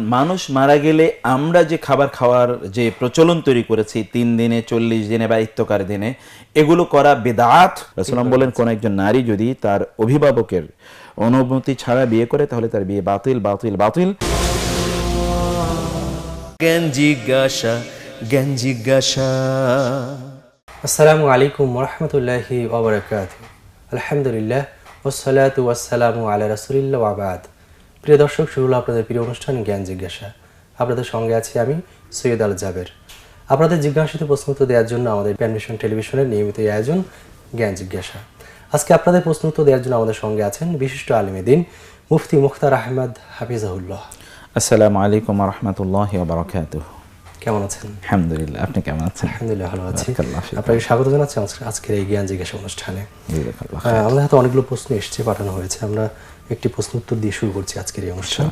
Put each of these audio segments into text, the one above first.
মানুষ মারা গেলে আমরা যে খাবার খাওয়ার যে প্রচলন তৈরি করেছি 3 দিনে 40 দিনে বা ইত্তকার দিনে, এগুলো করা বিদআত। রাসূলুল্লাহ বলেন কোন একজন নারী যদি তার অভিভাবকের অনুমতি ছাড়া বিয়ে করে তাহলে তার বিয়ে বাতিল বাতিল বাতিল। জ্ঞান জিজ্ঞাসা। আসসালামু আলাইকুম ওয়া রাহমাতুল্লাহি ওয়া বারাকাতুহু। আলহামদুলিল্লাহ ওয়াসসালাতু ওয়াসসালামু আলা রাসূলিল্লাহ ওয়া বাদ। প্রিয় দর্শক, শুরু হলো আপনাদের প্রিয় অনুষ্ঠান জ্ঞান জিজ্ঞাসা। আপনাদের সঙ্গে আছি আমি সৈয়দ আল জাবের। আপনাদের জিজ্ঞাসিত প্রশ্ন উত্তর দেওয়ার জন্য আমাদের প্যানভিশন টেলিভিশনের নিয়মিত আয়োজন জ্ঞান জিজ্ঞাসা। আজকে আপনাদের প্রশ্ন উত্তর দেওয়ার জন্য আমাদের সঙ্গে আছেন বিশিষ্ট আলেম দ্বীন মুফতি মুখতার আহমদ হাফিজাহুল্লাহ। আসসালামু আলাইকুম ওয়া রাহমাতুল্লাহি ওয়া বারাকাতুহু। কেমন আছেন? আলহামদুলিল্লাহ, আপনি কেমন আছেন? আলহামদুলিল্লাহ ভালো আছি। আপনাকে স্বাগত জানাচ্ছি আজকের এই জ্ঞান জিজ্ঞাসা অনুষ্ঠানে। আমাদের হাতে অনেকগুলো প্রশ্ন এসেছে, পাঠানো হয়েছে। আমরা একটি প্রশ্ন উত্তর দিয়ে শুরু করছি আজকের এই অনুষ্ঠান।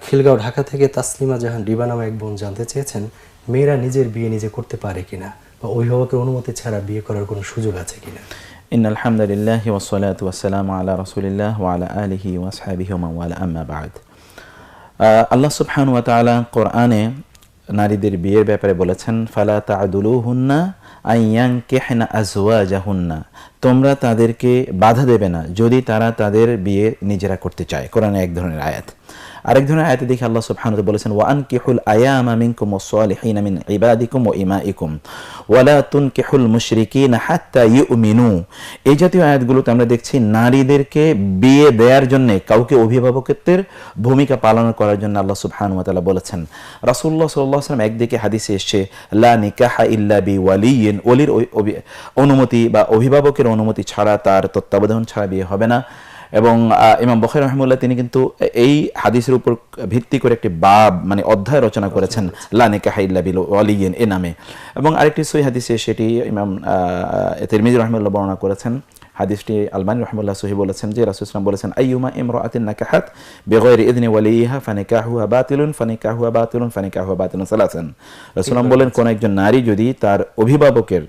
খিলগাঁও ঢাকা থেকে তাসলিমা জাহান ডিবা নামে এক বোন জানতে চেয়েছেন, মেয়েরা নিজের বিয়ে নিজে করতে পারে কিনা বা অভিভাবকের অনুমতি ছাড়া বিয়ে করার কোনো সুযোগ আছে কিনা? ইন্নাল হামদুলিল্লাহি ওয়াসসালাতু ওয়াসসালামু আলা রাসূলিল্লাহ ওয়া আলা আলিহি ওয়া আসহাবিহি ওয়া মান ওয়ালা, আম্মা বা'দ। আল্লাহ সুবহানাহু ওয়া তাআলা কোরআনে নারীদের বিয়ের ব্যাপারে বলেছেন, ফালা তা'দুলুহুন্না আইয়ানকিহনা আজওয়াজাহুন্না, তোমরা তাদেরকে বাধা দেবে না যদি তারা তাদের বিয়ে নিজেরা করতে চায়। কোরআনে এক ধরনের আয়াত। আরেক ধরনের আয়াতে দেখি আল্লাহ সুবহানাহু ওয়া তাআলা বলেছেন, ওয়া আনকিহুল আয়ামা মিনকুম ওয়াস-সালিহিনা মিন ইবাদিকুম ওয়া ইমাইকুম ওয়া লা তুনকিহুল মুশরিকিনা হাত্তা ইউমিনু। এই জাতীয় আয়াতগুলোতে আমরা দেখছি নারীদেরকে বিয়ে দেওয়ার জন্য কাউকে অভিভাবকত্বের ভূমিকা পালন করার জন্য আল্লাহ সুবহানাহু ওয়া তাআলা বলেছেন। রাসূলুল্লাহ সাল্লাল্লাহু আলাইহি ওয়াসাল্লাম একদিকে হাদিসে এসেছে, লা নিকাহা ইল্লা বিওয়ালিয়িন, ওলির অনুমতি বা অভিভাবকের অনুমতি ছাড়া, তার তত্ত্বাবধান ছাড়া বিয়ে হবে না। এবং ইমাম বুখারী রাহিমাহুল্লাহ তিনি কিন্তু এই হাদিসের উপর ভিত্তি করে একটি বাব মানে অধ্যায় রচনা করেছেন, লা নিকাহা ইল্লা বিওয়ালিয়িন এ নামে। এবং আরেকটি সহিহ হাদিসে সেটি ইমাম তিরমিজি রাহিমাহুল্লাহ বর্ণনা করেছেন। হাদিসটি আলবানী রাহিমাহুল্লাহ সহিহ বলেছেন যে রাসূল সাল্লাল্লাহু আলাইহি ওয়াসাল্লাম বলেছেন, আইয়ুমা ইমরাআতিন নাকাহাত বিগায়রি ইযনি ওয়ালিহা ফানিকাহুহা বাতিলুন ফানিকাহুহা বাতিলুন ফানিকাহুহা বাতিলুন সালাসান। রাসূল বলেন কোন একজন নারী যদি তার অভিভাবকের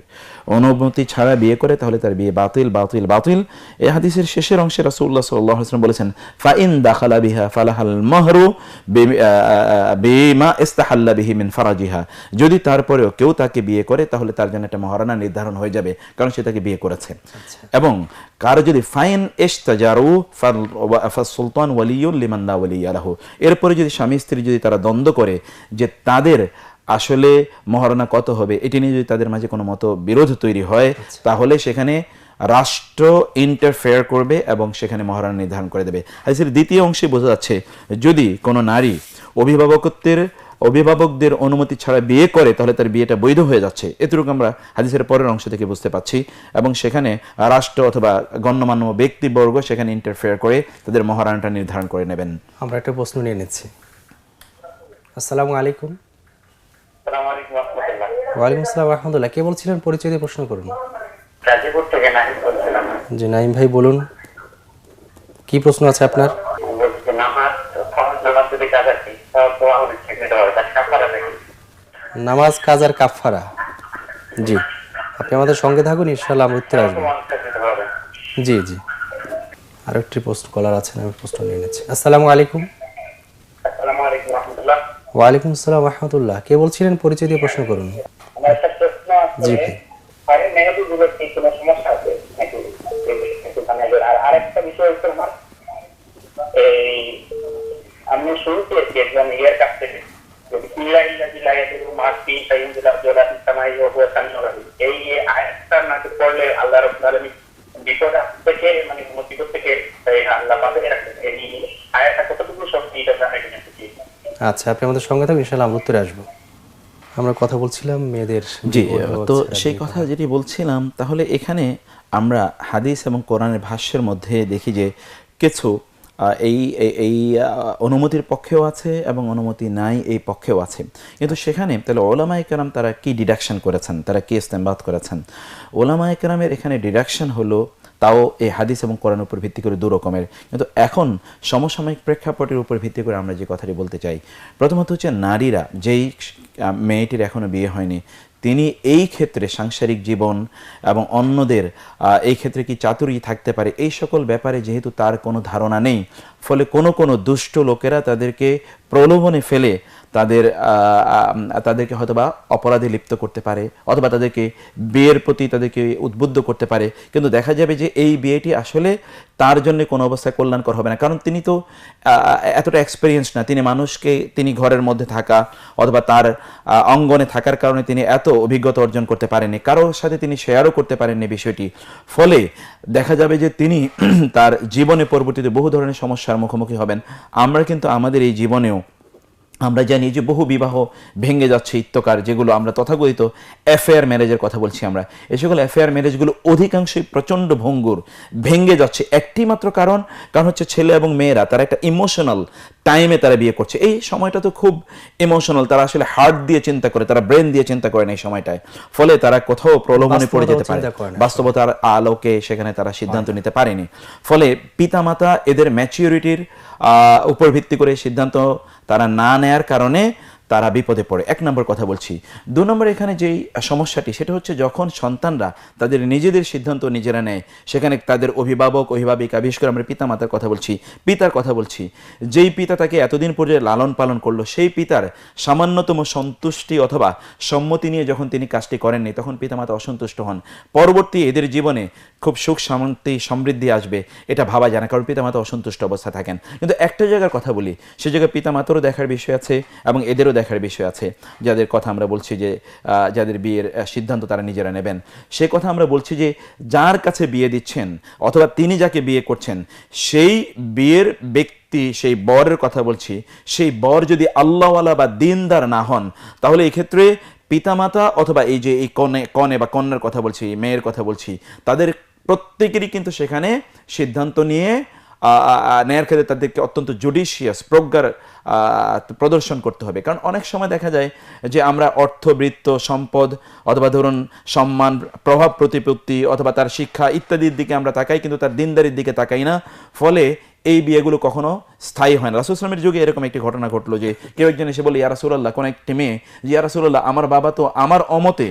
অনুমতি ছাড়া বিয়ে করে তাহলে তার বিয়ে বাতিল বাতিল বাতিল। এই হাদিসের শেষের অংশে রাসূলুল্লাহ সাল্লাল্লাহু আলাইহি ওয়াসাল্লাম বলেছেন, ফাইন দাখালা বিহা ফালাহাল মাহরু বিমা ইস্তাহাল্লা বিহি মিন ফারাজিহা, যদি তারপরেও কেউ তাকে বিয়ে করে তাহলে তার জন্য একটা মহারানা নির্ধারণ হয়ে যাবে, কারণ সে তাকে বিয়ে করেছে। এবং কারো যদি ফাইন ইশতাজারু ফাসুলতান ওয়ালিয়ুল লিমান লা ওয়ালিয়া লাহু, এরপরে যদি স্বামী স্ত্রী যদি তারা দ্বন্দ্ব করে যে তাদের আসলে মহারণা কত হবে, এটি নিয়ে যদি তাদের মাঝে কোনো মত বিরোধ তৈরি হয়, তাহলে সেখানে রাষ্ট্র ইন্টারফেয়ার করবে এবং সেখানে মহারণা নির্ধারণ করে দেবে। হাদিসের দ্বিতীয় অংশে বোঝা যাচ্ছে, যদি কোনো নারী অভিভাবকদের অনুমতি ছাড়া বিয়ে করে তাহলে তার বিয়েটা বৈধ হয়ে যাচ্ছে। এতটুকু আমরা হাদিসের পরের অংশ থেকে বুঝতে পাচ্ছি। এবং সেখানে রাষ্ট্র অথবা গণ্যমান্য ব্যক্তিবর্গ সেখানে ইন্টারফেয়ার করে তাদের মহারণাটা নির্ধারণ করে নেবেন। আমরা একটা প্রশ্ন নিয়ে নিচ্ছি। আসসালামু আলাইকুম। ওয়ালাইকুম আসসালাম ওয়া রাহমাতুল্লাহ। কে বলছিলেন? পরিচয় দিয়ে প্রশ্ন করুন। গাজীপুর থেকে নাহিম বলছিলাম। জি নাইম ভাই বলুন, কি প্রশ্ন আছে আপনার? নামাজ কাজার কাফারা। জি, আপনি আমাদের সঙ্গে থাকুন, ইনশাআল্লাহ আমরা উত্তর আসবো। জি জি, আরেকটি পোস্ট কলার আছেন, আমি প্রশ্ন নিয়ে নিচ্ছি। আসসালামু আলাইকুম। ওয়ালাইকুম আসসালাম ওয়া রাহমাতুল্লাহ। কে বলছিলেন? পরিচয় দিয়ে প্রশ্ন করুন। জি ভাই। আরেকটা বিষয় হচ্ছে আমার আমি শুনতে একজন ইয়ের কাছ থেকে এই আয়াতটা নাকি পড়লে আল্লাহ রাব্বুল আলামিন বিপদ থেকে মানে মুসিবত থেকে আল্লাহ বাঁচিয়ে রাখেন। এই আয়াতটা কতটুকু সত্যি এটা জানা কিনা? আচ্ছা, আপনি আমাদের সঙ্গে থাকুন, ইনশাআল্লাহ আমরা উত্তরে আসবো। আমরা কথা বলছিলাম মেয়েদের। জি, তো সেই কথা যেটি বলছিলাম, তাহলে এখানে আমরা হাদিস এবং কোরআনের ভাষ্যের মধ্যে দেখি যে কিছু এই অনুমতির পক্ষেও আছে এবং অনুমতি নাই এই পক্ষেও আছে। কিন্তু সেখানে তাহলে ওলামায়ে কেরাম তারা কি ডিডাকশন করেছেন, তারা কি ইস্তেমবাত করেছেন? ওলামায়ে কেরামের এখানে ডিডাকশন হলো, তাও এই হাদিস এবং কোরআনের উপর ভিত্তি করে দু রকমের। কিন্তু এখন সমসাময়িক প্রেক্ষাপটের উপর ভিত্তি করে আমরা যে কথাটি বলতে চাই, প্রথমত হচ্ছে নারীরা, যেই মেয়েটির এখনো বিয়ে হয়নি, তিনি এই ক্ষেত্রে সাংসারিক জীবন এবং অন্যদের এই ক্ষেত্রে কি চাতুরী থাকতে পারে, এই সকল ব্যাপারে যেহেতু তার কোনো ধারণা নেই, ফলে কোনো দুষ্ট লোকেরা তাদেরকে প্রলোভনে ফেলে তাদেরকে হয়তোবা অপরাধে লিপ্ত করতে পারে, অথবা তাদেরকে বিয়ের প্রতি তাদেরকে উদ্বুদ্ধ করতে পারে। কিন্তু দেখা যাবে যে এই বিয়েটি আসলে তার জন্য কোনো অবস্থায় কল্যাণকর হবে না, কারণ তিনি তো এতটা এক্সপিরিয়েন্স না, তিনি ঘরের মধ্যে থাকা অথবা তার অঙ্গনে থাকার কারণে তিনি এত অভিজ্ঞতা অর্জন করতে পারেননি, কারোর সাথে তিনি শেয়ারও করতে পারেননি বিষয়টি। ফলে দেখা যাবে যে তিনি তার জীবনে পরবর্তীতে বহু ধরনের সমস্যার মুখোমুখি হবেন। আমরা কিন্তু আমাদের এই জীবনেও আমরা জানি যে বহু বিবাহ ভেঙে যাচ্ছে ইত্যকার, যেগুলো আমরা তথাকথিত অ্যাফেয়ার ম্যারেজের কথা বলছি আমরা। এই সকল অ্যাফেয়ার ম্যারেজগুলো অধিকাংশই প্রচণ্ড ভঙ্গুর, ভেঙে যাচ্ছে একটি মাত্র কারণ হচ্ছে ছেলে এবং মেয়েরা তারা একটা ইমোশনাল টাইমে তারা বিয়ে করছে। এই সময়টা তো খুব ইমোশনাল, তারা আসলে হার্ট দিয়ে চিন্তা করে, তারা ব্রেন দিয়ে চিন্তা করে না এই সময়টায়। ফলে তারা কোথাও প্রলোভনে পড়ে যেতে পারে, বাস্তবতার আলোকে সেখানে তারা সিদ্ধান্ত নিতে পারেনি। ফলে পিতামাতা এদের ম্যাচিউরিটির উপর ভিত্তি করে সিদ্ধান্ত তারা না নেয়ার কারণে তারা বিপদে পড়ে। এক নম্বর কথা বলছি। 2 নম্বর এখানে যেই সমস্যাটি সেটা হচ্ছে যখন সন্তানরা তাদের নিজেদের সিদ্ধান্ত নিজেরা নেয়, সেখানে তাদের অভিভাবিকা, বিশেষ করে আমরা পিতামাতার কথা বলছি, পিতার কথা বলছি, যেই পিতা তাকে এতদিন পর্যন্ত লালন পালন করলো, সেই পিতার সামান্যতম সন্তুষ্টি অথবা সম্মতি নিয়ে যখন তিনি কাজটি করেননি, তখন পিতামাতা অসন্তুষ্ট হন। পরবর্তী এদের জীবনে খুব সুখ শান্তি সমৃদ্ধি আসবে এটা ভাবা যায় না, কারণ পিতামাতা অসন্তুষ্ট অবস্থা থাকেন। কিন্তু একটা জায়গার কথা বলি, সে জায়গায় পিতামাতারও দেখার বিষয় আছে এবং এদেরও দেখার বিষয় আছে। যাদের কথা আমরা বলছি যে যাদের বিয়ের সিদ্ধান্ত তারা নিজেরা নেবেন, সে কথা আমরা বলছি যে যার কাছে বিয়ে দিচ্ছেন অথবা তিনি যাকে বিয়ে করছেন, সেই বিয়ের ব্যক্তি, সেই বরের কথা বলছি, সেই বর যদি আল্লাহওয়ালা বা দিনদার না হন, তাহলে এই ক্ষেত্রে পিতামাতা অথবা এই যে এই কনে বা কন্যার কথা বলছি, মেয়ের কথা বলছি, তাদের প্রত্যেকেরই কিন্তু সেখানে সিদ্ধান্ত নিয়ে নেয়ার ক্ষেত্রে তাদেরকে অত্যন্ত জুডিশিয়াস প্রজ্ঞার প্রদর্শন করতে হবে। কারণ অনেক সময় দেখা যায় যে আমরা অর্থবৃত্ত, সম্পদ অথবা ধরুন সম্মান, প্রভাব প্রতিপত্তি অথবা তার শিক্ষা ইত্যাদির দিকে আমরা তাকাই, কিন্তু তার দিনদারির দিকে তাকাই না। ফলে এই বিয়েগুলো কখনো স্থায়ী হয় না। রাসূল সাল্লাল্লাহু আলাইহি ওয়াসাল্লামের যুগে এরকম একটি ঘটনা ঘটলো যে কেউ একজন এসে বলে, ইয়া রাসূলুল্লাহ, কোন একটি মেয়ে, যে ইয়া রাসূলুল্লাহ, আমার বাবা তো আমার অমতে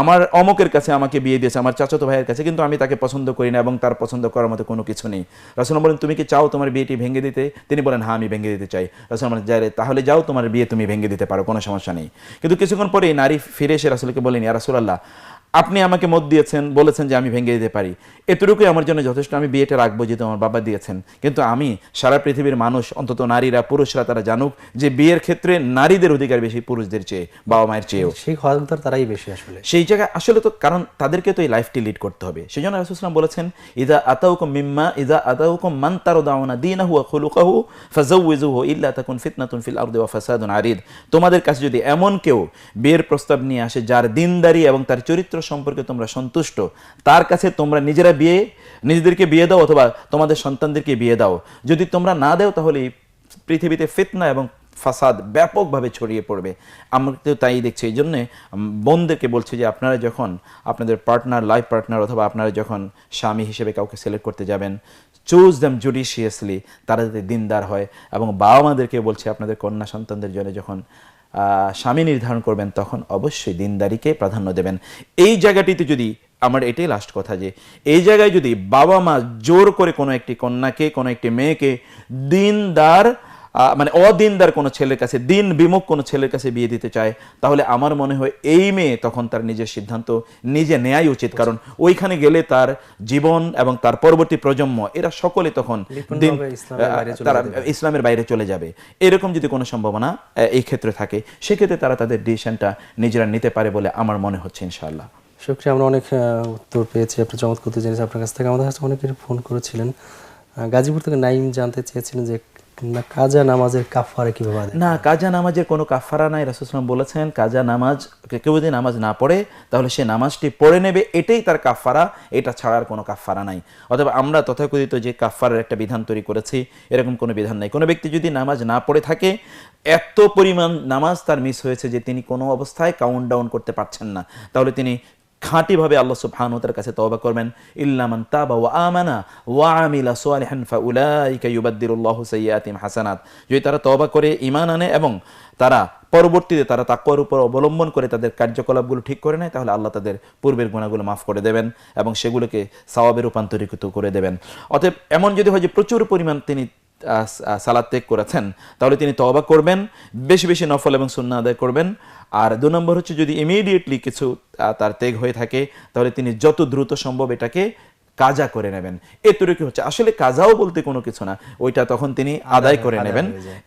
আমার অমকের কাছে আমাকে বিয়ে দিয়েছে, আমার চাচাতো ভাইয়ের কাছে, কিন্তু আমি তাকে পছন্দ করি না এবং তার পছন্দ করার মতো কোনো কিছু নেই। রাসূল বলেন, তুমি কি চাও তোমার বিয়েটি ভেঙে দিতে? তিনি বলেন, হ্যাঁ, আমি ভেঙে দিতে চাই। রাসূল বলেন, তাহলে যাও, তোমার বিয়ে তুমি ভেঙে দিতে পারো, কোনো সমস্যা নেই। কিন্তু কিছুক্ষণ পরে নারী ফিরে এসে রাসূলকে বলেন, ইয়া রাসূলুল্লাহ, আপনি আমাকে মত দিয়েছেন, বলেছেন যে আমি ভেঙে দিতে পারি, এতটুকুই আমার জন্য যথেষ্ট, আমি বিয়েটা রাখবো যেহেতু আমার বাবা দিয়েছেন। কিন্তু আমি সারা পৃথিবীর মানুষ, অন্তত নারীরা, পুরুষরা, তারা জানুক যে বিয়ের ক্ষেত্রে নারীদের অধিকার বেশি পুরুষদের চেয়ে, বাবা মায়ের চেয়েও। সেই হকদার তারাই বেশি আসলে সেই জায়গায় আসলে তো, কারণ তাদেরকে তো এই লাইফটি লিড করতে হবে। সেই জন্য রাসূল সাল্লাল্লাহু আলাইহি ওয়াসাল্লাম বলেছেন, ইযা আতাউকুম মান তারদাউনা দীনাহু ওয়া খুলুকাহু ফাযাওয়িজুহু ইল্লা তাকুন ফিতনাতুন ফিল আরদি ওয়া ফাসাদুন আরিদ। তোমাদের কাছে যদি এমন কেউ বিয়ের প্রস্তাব নিয়ে আসে যার দিনদারি এবং তার চরিত্র সম্পর্কে তোমরা সন্তুষ্ট, তার কাছে তোমরা নিজেদেরকে বিয়ে দাও অথবা তোমাদের সন্তানদেরকে বিয়ে দাও। যদি তোমরা না দাও, তাহলে পৃথিবীতে ফিতনা এবং ফাসাদ ব্যাপকভাবে ছড়িয়ে পড়বে। আমরা তো তাই দেখছি। এই জন্যে বোনদেরকে বলছি যে আপনারা যখন আপনাদের লাইফ পার্টনার অথবা আপনারা যখন স্বামী হিসেবে কাউকে সিলেক্ট করতে যাবেন, চুজ দেম জুডিশিয়াসলি, তারা যাতে দিনদার হয়। এবং বাবা মাদেরকে বলছি, আপনাদের কন্যা সন্তানদের জন্য যখন স্বামী নির্ধারণ করবেন, তখন অবশ্যই দিনদারিকে প্রাধান্য দেবেন। এই জায়গাটিতে যদি, আমার এটাই লাস্ট কথা, যে এই জায়গায় যদি বাবা মা জোর করে কোনো একটি কন্যাকে, কোনো একটি মেয়েকে দিনদার মানে অদিনদার কোনো ছেলের কাছে, দিন বিমুখ কোনো ছেলের কাছে বিয়ে দিতে চায়, তাহলে আমার মনে হয় এই মেয়ে তখন তার নিজের সিদ্ধান্ত নিজে নেয়াই উচিত। কারণ ওইখানে গেলে তার জীবন এবং তার পরবর্তী প্রজন্ম, এরা সকলে তখন তারা ইসলামের বাইরে চলে যাবে। এরকম যদি কোনো সম্ভাবনা এই ক্ষেত্রে থাকে, সেক্ষেত্রে তারা তাদের ডিসিশনটা নিজেরা নিতে পারে বলে আমার মনে হচ্ছে ইনশাআল্লাহ। শুকরিয়া, আমরা অনেক উত্তর পেয়েছি, আপনার চমৎকার উত্তর জেনেছি আপনার কাছ থেকে। আমাদের কাছে অনেকের ফোন করেছিলেন। গাজীপুর থেকে নাইম জানতে চেয়েছিলেন যে কাজা নামাজের কাফারা কিভাবে আদায়? না, কাজা নামাজের কোনো কাফারা নাই। রাসূল সাল্লাল্লাহু আলাইহি ওয়াসাল্লাম বলেছেন, কাজা নামাজ, কেউ যদি নামাজ না পড়ে তাহলে সে নামাজটি পড়ে নেবে, এটাই তার কাফারা, এটা ছাড়ার কোনো কাফারা নাই। অথবা আমরা তথাকথিত যে কাফারার একটা বিধান তৈরি করেছি, এরকম কোনো বিধান নাই। কোনো ব্যক্তি যদি নামাজ না পড়ে থাকে, এত পরিমাণ নামাজ তার মিস হয়েছে যে তিনি কোনো অবস্থায় কাউন্ট ডাউন করতে পারছেন না, তাহলে তিনি খাঁটিভাবে আল্লাহ সুবহানাহু ওয়া তাআলার কাছে তওবা করবেন। ইল্লা মান তাবা ওয়া আমানা ওয়া আমিলা সালিহান ফাউলাইকা ইউবাদদিলুল্লাহু সাইয়্যাতিহিম হাসানাত। যদি তারা তওবা করে, ঈমান আনে এবং তারা পরবর্তীতে তারা তাকওয়ার উপর অবলম্বন করে তাদের কার্যকলাপগুলো ঠিক করে নেয়, তাহলে আল্লাহ তাদের পূর্বের গুনাহগুলো মাফ করে দেবেন এবং সেগুলোকে সওয়াবে রূপান্তরিত করে দেবেন। অতএব এমন যদি হয় যে প্রচুর পরিমাণ তিনি সালাত ত্যাগ করেছেন, তাহলে তিনি তওবা করবেন, বেশি বেশি নফল এবং সুন্নাহ আদায় করবেন। আর 2 নম্বর হচ্ছে যদি ইমিডিয়েটলি কিছু তার ত্যাগ হয়ে থাকে, তাহলে তিনি যত দ্রুত সম্ভব এটাকে কাজা করে নেবেন। এতটুকু হচ্ছে, আসলে কাজাও বলতে কোনো কিছু না, ওইটা তখন তিনি আদায় করে নেবেন,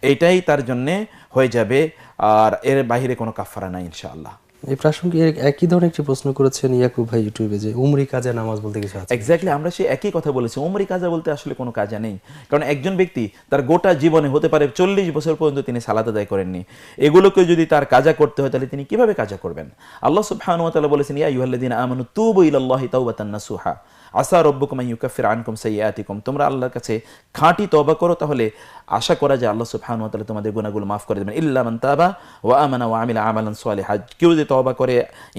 এইটাই তার জন্যে হয়ে যাবে। আর এর বাইরে কোনো কাফারা নাই ইনশাআল্লাহ। এই প্রাসঙ্গে একই ধরনের একটি প্রশ্ন করেছেন ইয়াকুব ভাই ইউটিউবে, যে উমরি কাজা নামাজ বলতে কিছু আছে? এক্স্যাক্টলি, আমরা সেই একই কথা বলেছি। উমরি কাজা বলতে আসলে কোনো কাজা নেই, কারণ একজন ব্যক্তি তার গোটা জীবনে হতে পারে 40 বছর পর্যন্ত তিনি সালাত আদায় করেননি, এগুলোকে যদি তার কাজা করতে হয় তাহলে তিনি কিভাবে কাজা করবেন? আল্লাহ সুবহানাহু ওয়া তাআলা বলেছেন, ইয়া আইয়ুহাল্লাযীনা আমানু তুবু ইলাল্লাহি তাওবাতান নাসুহা আসা রব্বুকুম আন ইউকাফির আনকুম সাইয়্যাতিকুম। তোমরা আল্লাহর কাছে খাঁটি তওবা করো, তাহলে আশা করা যায় আল্লাহ সুবহানাহু ওয়া তাআলা তোমাদের গুনাহগুলো মাফ করে দেবেন। ইল্লা মান তাবা ওয়া আমানা ওয়া আমিলা আমালান সালিহা, কেউ যে তওবা করে,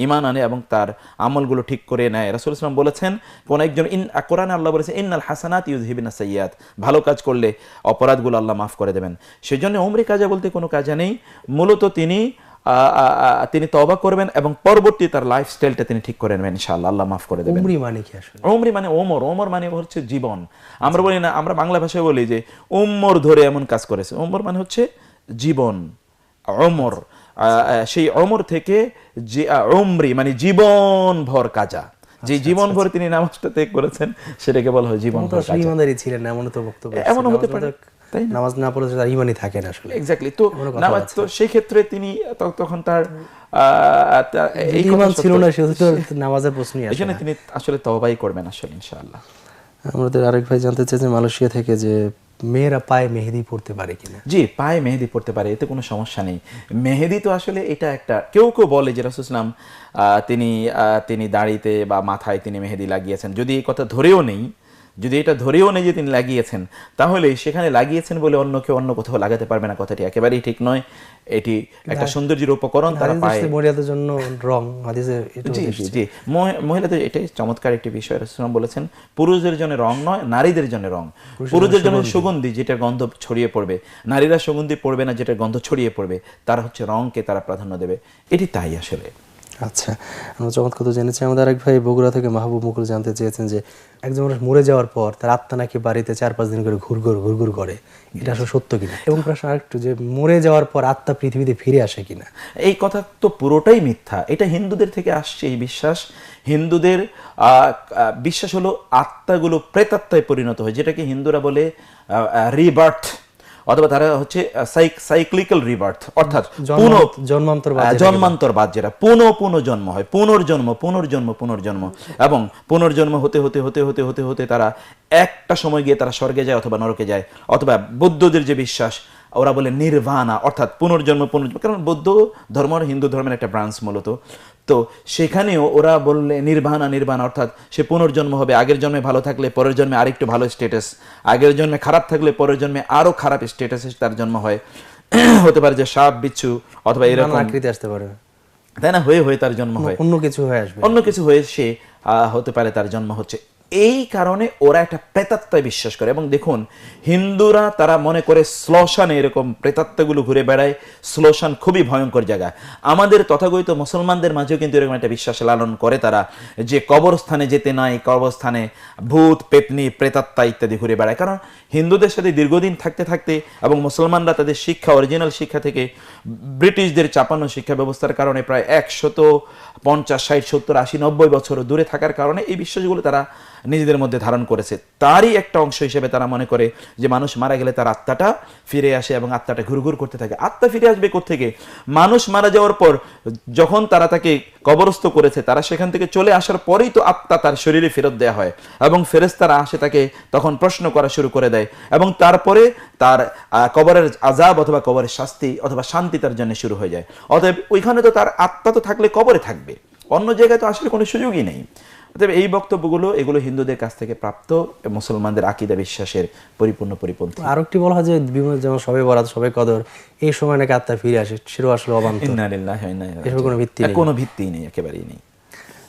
ঈমান আনে এবং তার আমলগুলো ঠিক করে নেয়। রাসূল সাল্লাল্লাহু আলাইহি ওয়াসাল্লাম বলেছেন, কোন একজন কোরআনে আল্লাহ বলেছেন ইন্নাল হাসানাত ইউযহিবুনাস সাইয়্যাত, ভালো কাজ করলে অপরাধগুলো আল্লাহ মাফ করে দেবেন। সেজন্য উমরি কাজা বলতে কোনো কাজা নেই, মূলত তিনি তওবা করবেন এবং পরবর্তী তার লাইফস্টাইলটা তিনি ঠিক করে নেবেন, ইনশাআল্লাহ আল্লাহ মাফ করে দেবেন। উমরি মানে কি আসলে? উমরি মানে ওমর মানে হচ্ছে জীবন। আমরা বলি না, আমরা বাংলা ভাষায় বলি যে উম্মর ধরে এমন কাজ করেছে, ওমর মানে হচ্ছে জীবন, ওমর। সেই ওমর থেকে যে উমরি মানে জীবন ভর কাজা, যে জীবন ভর তিনি নামাজটা ত্যাগ করেছেন সেটাকে বলা হয় জীবন ভর কাজা। ইমানদারি ছিলেন এমন তো বক্তব্য, এমন হতে পারে, নামাজ না পড়লে তার ঈমানই থাকে না আসলে। এক্স্যাক্টলি, তো নামাজ, তো সেই ক্ষেত্রে তিনি তখন তার এই ঈমান ছিল না, সেটা তো নামাজের প্রশ্নই আসে না, তিনি আসলে তওবাই করবেন আসলে ইনশাআল্লাহ। আমাদের আরেক ভাই জানতে চাইছেন মালয়েশিয়া থেকে, যে মেয়েরা পায়ে মেহেদি পড়তে পারে কিনা? জি, পায়ে মেহেদি পড়তে পারে, এতে কোনো সমস্যা নেই। মেহেদি তো আসলে এটা একটা, কেউ কেউ বলে যে রাসূল সাল্লাল্লাহু আলাইহি ওয়াসাল্লাম তিনি দাড়িতে বা মাথায় তিনি মেহেদি লাগিয়েছেন। যদি এই কথা ধরেও নেই, যদি এটা ধরেও নেই যে তিনি লাগিয়েছেন, তাহলে সেখানে লাগিয়েছেন বলে অন্য কেউ অন্য কোথাও লাগাতে পারবে না, কথাটি একেবারেই ঠিক নয়। এটি একটা সৌন্দর্যের উপকরণ, তারা পায় মহিলাদের জন্য রং, হাদিসে এটা জি জি জি মহিলাদের এটাই চমৎকার একটি বিষয়। রাসূল বলেছেন পুরুষদের জন্য রং নয়, নারীদের জন্য রং। পুরুষদের জন্য সুগন্ধি, যেটা গন্ধ ছড়িয়ে পড়বে, নারীরা সুগন্ধি পড়বে না, যেটা গন্ধ ছড়িয়ে পড়বে, তারা হচ্ছে রংকে তারা প্রাধান্য দেবে, এটি তাই আসলে। আচ্ছা, আমরা চমৎকার তো জেনেছি। আমাদের আরেক ভাই বগুড়া থেকে মাহবুব মুকুল জানতে চেয়েছেন যে একজন মানুষ মরে যাওয়ার পর তার আত্মা নাকি বাড়িতে 4-5 দিন করে ঘুরঘুর করে, এটা আসলে সত্য কিনা? এবং প্রশ্ন আরেকটু, যে মরে যাওয়ার পর আত্মা পৃথিবীতে ফিরে আসে কিনা? এই কথা তো পুরোটাই মিথ্যা, এটা হিন্দুদের থেকে আসছে এই বিশ্বাস। হিন্দুদের বিশ্বাস হলো আত্মাগুলো প্রেতাত্মায় পরিণত হয়, যেটাকে হিন্দুরা বলে রিবার্থ, অথবা তারা হচ্ছে সাইক্লিক্যাল রিবার্থ, অর্থাৎ জন্মান্তরবাদ, যেটা পুনঃ জন্ম হয়, পুনর্জন্ম এবং পুনর্জন্ম হতে হতে হতে হতে হতে হতে তারা একটা সময় গিয়ে তারা স্বর্গে যায় অথবা নরকে যায়। অথবা বৌদ্ধদের যে বিশ্বাস, ওরা বলে নির্বাণা, অর্থাৎ পুনর্জন্ম, কারণ বৌদ্ধ ধর্ম হিন্দু ধর্মের একটা ব্রাঞ্চ মূলত, তো সেখানেও ওরা বললে নির্বাণা, অর্থাৎ সে পুনর্জন্ম হবে, আগের জন্মে ভালো থাকলে পরের জন্মে আরেকটু ভালো স্ট্যাটাস, আগের জন্মে খারাপ থাকলে পরের জন্মে আরো খারাপ স্ট্যাটাসে তার জন্ম হয়। হতে পারে যে সাপ বিচ্ছু অথবা এরকম আকৃতি আসতে পারে, তাই না, হয়ে তার জন্ম হয়, অন্য কিছু হয়ে আসবে, অন্য কিছু হয়ে সে হতে পারে তার জন্ম হচ্ছে। এই কারণে ওরা একটা প্রেতাত্মায় বিশ্বাস করে। এবং দেখুন, হিন্দুরা তারা মনে করে শ্মশানে এরকম প্রেতাত্মাগুলো ঘুরে বেড়ায়, শ্মশান খুবই ভয়ঙ্কর জায়গা। আমাদের তথাকথিত মুসলমানদের মাঝেও কিন্তু এরকম একটা বিশ্বাস লালন করে তারা, যে কবরস্থানে যেতে নাই, কবরস্থানে ভূত পেতনি প্রেতাত্মা ইত্যাদি ঘুরে বেড়ায়। কারণ হিন্দুদের সাথে দীর্ঘদিন থাকতে থাকতে এবং মুসলমানরা তাদের শিক্ষা, অরিজিনাল শিক্ষা থেকে ব্রিটিশদের চাপানো শিক্ষা ব্যবস্থার কারণে প্রায় 150, 60, 70, 80, 90 বছর দূরে থাকার কারণে এই বিশ্বাসগুলো তারা নিজেদের মধ্যে ধারণ করেছে। তারই একটা অংশ হিসেবে তারা মনে করে যে মানুষ মারা গেলে তার আত্মাটা ফিরে আসে এবং আত্মাটা ঘুরঘুর করতে থাকে। আত্মা ফিরে আসবে কোত্থেকে? মানুষ মারা যাওয়ার পর যখন তারা তাকে কবরস্থ করেছে, তারা সেখান থেকে চলে আসার পরেই তো আত্মা তার শরীরে ফেরত দেওয়া হয় এবং ফেরেশতারা আসে তাকে তখন প্রশ্ন করা শুরু করে দেয় এবং তারপরে তার কবরের আযাব অথবা কবরের শাস্তি অথবা শান্তি তার জন্য শুরু হয়ে যায়। অতএব ওইখানে তো তার আত্মা তো থাকলে কবরে থাকবে, অন্য জায়গায় তো আসলে কোনো সুযোগই নেই। অতএব এই বক্তব্যগুলো এগুলো হিন্দুদের কাছ থেকে প্রাপ্ত, মুসলমানদের আকীদা বিশ্বাসের পরিপন্থী। আরেকটি বলা হয় যে যেমন সবে বরাত, সবে কদর, এই সময় নাকি আত্মা ফিরে আসে, সেটাও আসলে অবান্তর। ইন্না লিল্লাহি ওয়া ইন্না ইলাইহি রাজিউন। কোনো ভিত্তি নেই, একেবারেই নেই।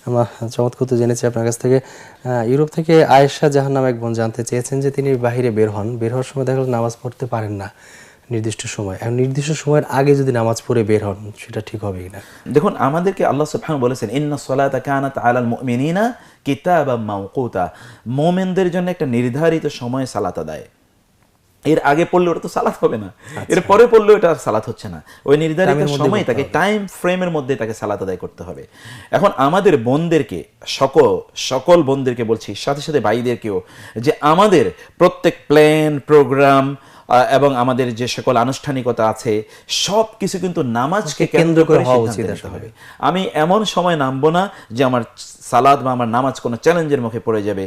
আমরা চমৎকার তো জেনেছি আপনার কাছ থেকে। ইউরোপ থেকে আয়েশা জাহান নামে এক বোন জানতে চেয়েছেন যে তিনি বাহিরে বের হওয়ার সময় দেখা গেল নামাজ পড়তে পারেন না, নির্দিষ্ট সময়, আর নির্দিষ্ট সময়ের আগে যদি নামাজ পড়ে বের হন সেটা ঠিক হবে কিনা? দেখুন, আমাদেরকে আল্লাহ সুবহানাহু বলেছেন ইন্নাস সালাতা কানাত আলাল মুমিনিনা কিতাবাম মাওকুতা, মুমিনদের জন্য একটা নির্ধারিত সময়ে সালাত আদায়। এর আগে পড়লে ওটা তো সালাত হবে না, এর পরে পড়লে ওটা আর সালাত হচ্ছে না। ওই নির্ধারিত সময় তাকে টাইম ফ্রেমের মধ্যে তাকে সালাত আদায় করতে হবে। এখন আমাদের বোনদেরকে, সকল বোনদেরকে বলছি, সাথে সাথে ভাইদেরকেও, যে আমাদের প্রত্যেক প্ল্যান প্রোগ্রাম এবং আমাদের যে সকল আনুষ্ঠানিকতা আছে সব কিছু কিন্তু নামাজকে কেন্দ্র করে হওয়া উচিত হবে। আমি এমন সময় নামবো না যে আমার সালাত বা আমার নামাজ কোনো চ্যালেঞ্জের মুখে পড়ে যাবে,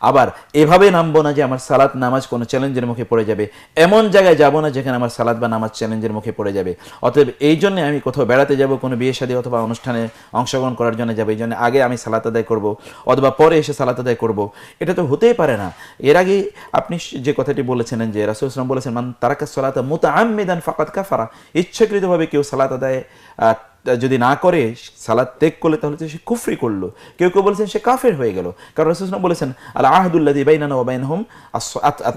আবার এভাবে নামবো না যে আমার সালাত নামাজ কোনো চ্যালেঞ্জের মুখে পড়ে যাবে, এমন জায়গায় যাব না যেখানে আমার সালাত বা নামাজ চ্যালেঞ্জের মুখে পড়ে যাবে। অতএব এই জন্য আমি কোথাও বেড়াতে যাব, কোনো বিয়ে শাদী অথবা অনুষ্ঠানে অংশগ্রহণ করার জন্য যাবো, এই জন্য আগে আমি সালাত আদায় করব অথবা পরে এসে সালাত আদায় করব, এটা তো হতেই পারে না। এর আগে আপনি যে কথাটি বলেছিলেন যে রাসূল সাল্লাল্লাহু আলাইহি ওয়াসাল্লাম বলেছেন মান তারাকা সালাতা মুতাআম্মিদান ফাকাদ কাফারা, ইচ্ছাকৃতভাবে কেউ সালাত আদায় যদি না করে, সালাত ত্যাগ করলে, তাহলে তো সে কুফরি করলো। কেউ কেউ বলেছেন সে কাফের হয়ে গেল, কারণ রাসূল সাল্লাল্লাহু আলাইহি ওয়াসাল্লাম বলেছেন আল আহদুল্লাযী বাইনানা ওয়া বাইনাহুম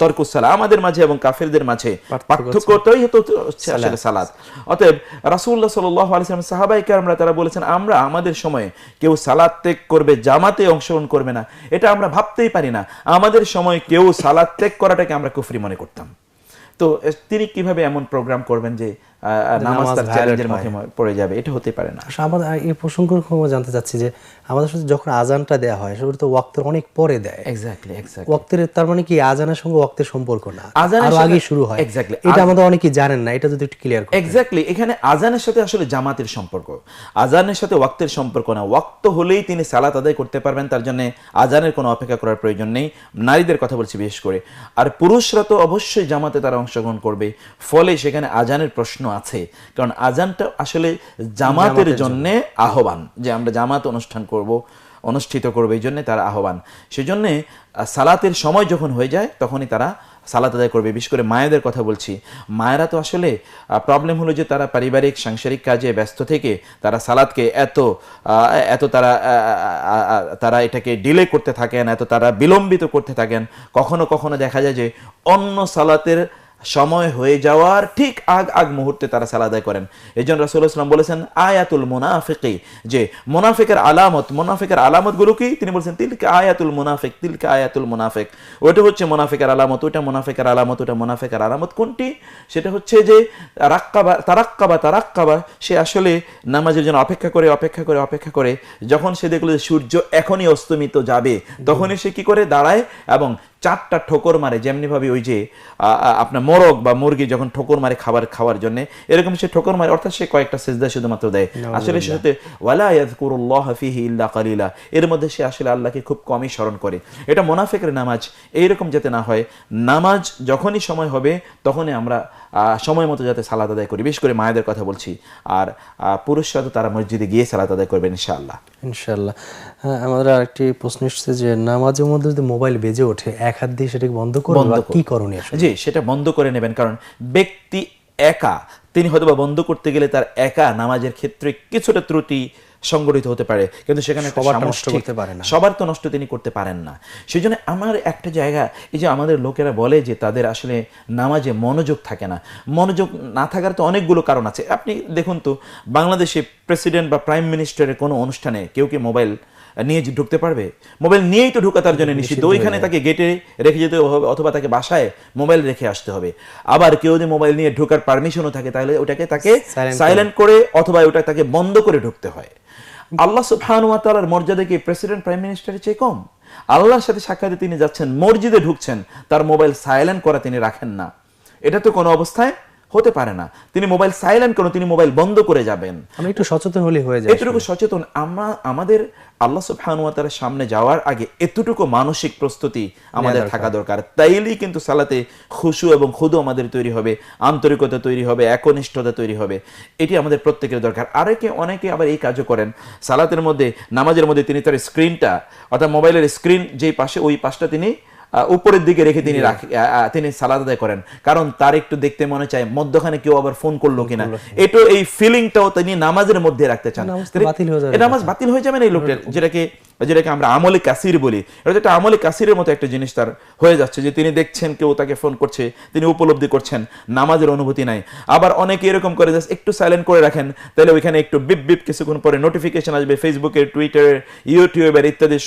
তারকুস সালাত, আমাদের মাঝে এবং কাফেরদের মাঝে পার্থক্যটাই হচ্ছে আসলে সালাত। অতএব রাসূলুল্লাহ সাল্লাল্লাহু আলাইহি ওয়াসাল্লাম সাহাবায়ে কেরামরা তারা বলেছেন আমরা আমাদের সময়ে কেউ সালাত ত্যাগ করবে, জামাতে অংশগ্রহণ করবে না, এটা আমরা ভাবতেই পারি না। আমাদের সময় কেউ সালাত ত্যাগ করাটাকে আমরা কুফরি মনে করতাম। তো তিনি কিভাবে এমন প্রোগ্রাম করবেন যে নামাজ তার চ্যালেঞ্জের মুখে পড়ে যাবে? এটা হতে পারে না। আমরা এই প্রসঙ্গ জানতে চাচ্ছি যে আমাদের সাথে যখন আজানটা দেয়া হয় সেটা তো ওয়াক্তের অনেক পরে দেয়। এক্স্যাক্টলি ওয়াক্তের, তার মানে কি আজানের সঙ্গে ওয়াক্তের সম্পর্ক না, আজানের আরো আগে শুরু হয়। এক্স্যাক্টলি, এটা আমাদের অনেকেই জানেন না, এটা যদি একটু ক্লিয়ার করেন। এক্স্যাক্টলি, এখানে আজানের সাথে আসলে জামাতের সম্পর্ক, আজানের সাথে ওয়াক্তের সম্পর্ক না। ওয়াক্ত হলেই তিনি সালাত আদায় করতে পারবেন, তার জন্য আজানের কোনো অপেক্ষা করার প্রয়োজন নেই। নারীদের কথা বলছি বিশেষ করে, আর পুরুষরা তো অবশ্যই জামাতে তারা অংশগ্রহণ করবে, ফলে সেখানে আজানের প্রশ্ন আছে, কারণ আজানটা আসলে জামাতের জন্য আহ্বান, যে আমরা জামাত অনুষ্ঠিত করবো, এই জন্য তার আহ্বান। সেজন্য সালাতের সময় যখন হয়ে যায় তখনই তারা সালাত আদায় করবে। বিশেষ করে মায়েদের কথা বলছি, মায়েরা তো আসলে প্রবলেম হলো যে তারা পারিবারিক সাংসারিক কাজে ব্যস্ত থেকে তারা সালাতকে এত তারা এটাকে ডিলে করতে থাকেন, এত তারা বিলম্বিত করতে থাকেন। কখনো কখনো দেখা যায় যে অন্য সালাতের সময় হয়ে যাওয়ার ঠিক আগ মুহূর্তে তারা সালাত আদায় করেন। এই জন্য রাসূলুল্লাহ সাল্লাল্লাহু আলাইহি ওয়াসাল্লাম বলেছেন আয়াতুল মুনাফিকি, যে মুনাফিকের আলামতগুলো কি? তিনি বলেছেন তিলকা আয়াতুল মুনাফিক, ওটা হচ্ছে মুনাফিকের আলামত, ওটা মুনাফিকের আলামত, ওটা মুনাফিকের আলামত। কোনটি? সেটা হচ্ছে যে তারাক্কাবা, সে আসলে নামাজের জন্য অপেক্ষা করে যখন সে দেখলো যে সূর্য এখনই অস্তমিত যাবে, তখনই সে কি করে দাঁড়ায় এবং 4টা ঠোকর মারে, যেমনি ভাবে ওই যে আপনার মোরগ বা মুরগি যখন ঠোকর মারে খাবার খাওয়ার জন্য, এরকম সে ঠোকর মারে, অর্থাৎ সে কয়েকটা সিজদা শুধুমাত্র দেয়। আসলে সে সাথে ওয়ালা ইয়াযকুরুল্লাহ ফীহি ইল্লা কালিলা, এর মধ্যে সে আসলে আল্লাহকে খুব কমই স্মরণ করে। এটা মুনাফিকের নামাজ। এইরকম যাতে না হয়, নামাজ যখনই সময় হবে তখনই আমরা সময় মতো যাতে সালাত আদায় করি। বিশেষ করে মায়েদের কথা বলছি, আর পুরুষরা তো তারা মসজিদে গিয়ে সালাত আদায় করবেন ইনশাআল্লাহ। আমাদের আরেকটি প্রশ্ন এসেছে যে নামাজের মধ্যে যদি মোবাইল বেজে ওঠে, এক হাত দিয়ে সেটাকে বন্ধ করবে বা কি করণীয়? জি, সেটা বন্ধ করে নেবেন, কারণ ব্যক্তি একা তিনি হয়তো বা বন্ধ করতে গেলে তার একা নামাজের ক্ষেত্রে কিছুটা ত্রুটি সংগঠিত হতে পারে, কিন্তু সেখানে সবার তো নষ্ট তিনি করতে পারেন না। সেই জন্য আমার একটা জায়গা, এই যে আমাদের লোকেরা বলে যে তাদের আসলে নামাজে মনোযোগ থাকে না, মনোযোগ না থাকার তো অনেকগুলো কারণ আছে। আপনি দেখুন তো, বাংলাদেশে প্রেসিডেন্ট বা প্রাইম মিনিস্টারের কোনো অনুষ্ঠানে কেউ কি মোবাইল নিয়ে ঢুকতে পারবে? মোবাইল নিয়েই তো ঢোকা তার জন্য নিষিদ্ধ। ওইখানে তাকে গেটে রেখে যেতে হবে অথবা তাকে বাসায় মোবাইল রেখে আসতে হবে। আবার কেউ যদি মোবাইল নিয়ে ঢোকার পারমিশনও থাকে তাহলে ওটাকে তাকে সাইলেন্ট করে অথবা ওটা তাকে বন্ধ করে ঢুকতে হয়। আল্লাহ সুবহানাহু ওয়া তাআলার মর্যাদা কি প্রেসিডেন্ট প্রাইম মিনিস্টারের চেয়ে কম? আল্লাহর সাথে সাক্ষাতে তিনি যাচ্ছেন, মসজিদে ঢুকছেন, তার মোবাইল সাইলেন্ট করা তিনি রাখেন না। এটা তো কোনো অবস্থায় হতে পারে না। তিনি মোবাইল সাইলেন্ট করুন, তিনি মোবাইল বন্ধ করে যাবেন। আমরা একটু সচেতন হলে হয়ে যায়। এতটুকু সচেতন আমাদের আল্লাহ সুবহানাহু ওয়া তাআলার সামনে যাওয়ার আগে এতটুকু মানসিক প্রস্তুতি আমাদের থাকা দরকার। তাইলেই কিন্তু সালাতে খুশু এবং খুদু আমাদের তৈরি হবে, আন্তরিকতা তৈরি হবে, একনিষ্ঠতা তৈরি হবে। এটি আমাদের প্রত্যেকের দরকার। অনেকে আবার এই কাজও করেন, সালাতের মধ্যে, নামাজের মধ্যে তিনি তার স্ক্রিনটা অর্থাৎ মোবাইলের স্ক্রিন যেই পাশে, ওই পাশটা তিনি উপরের দিকে রেখে তিনি সালাত আদায় করেন, কারণ তার একটু দেখতে মনে চায় মধ্যখানে কেউ আবার ফোন করলো কিনা। এই ফিলিংটাও তিনি নামাজের মধ্যে রাখতে চান। নামাজ বাতিল হয়ে যাবে না এই লোকটার, যেটাকে যেটাকে আমরা আমলে কাসির বলি, এটা একটা আমলে কাসিরের মতো একটা জিনিস তার হয়ে যাচ্ছে, যে তিনি দেখছেন কেউ তাকে ফোন করছে, তিনি উপলব্ধি করছেন, নামাজের অনুভূতি নাই। আবার অনেকে এরকম করে জাস্ট একটু সাইলেন্ট করে রাখেন, তাহলে ওইখানে একটু বিপ বিপ কিছুক্ষণ পরে নোটিফিকেশন আসবে ফেসবুকের, টুইটারের, ইউটিউবের ইত্যাদি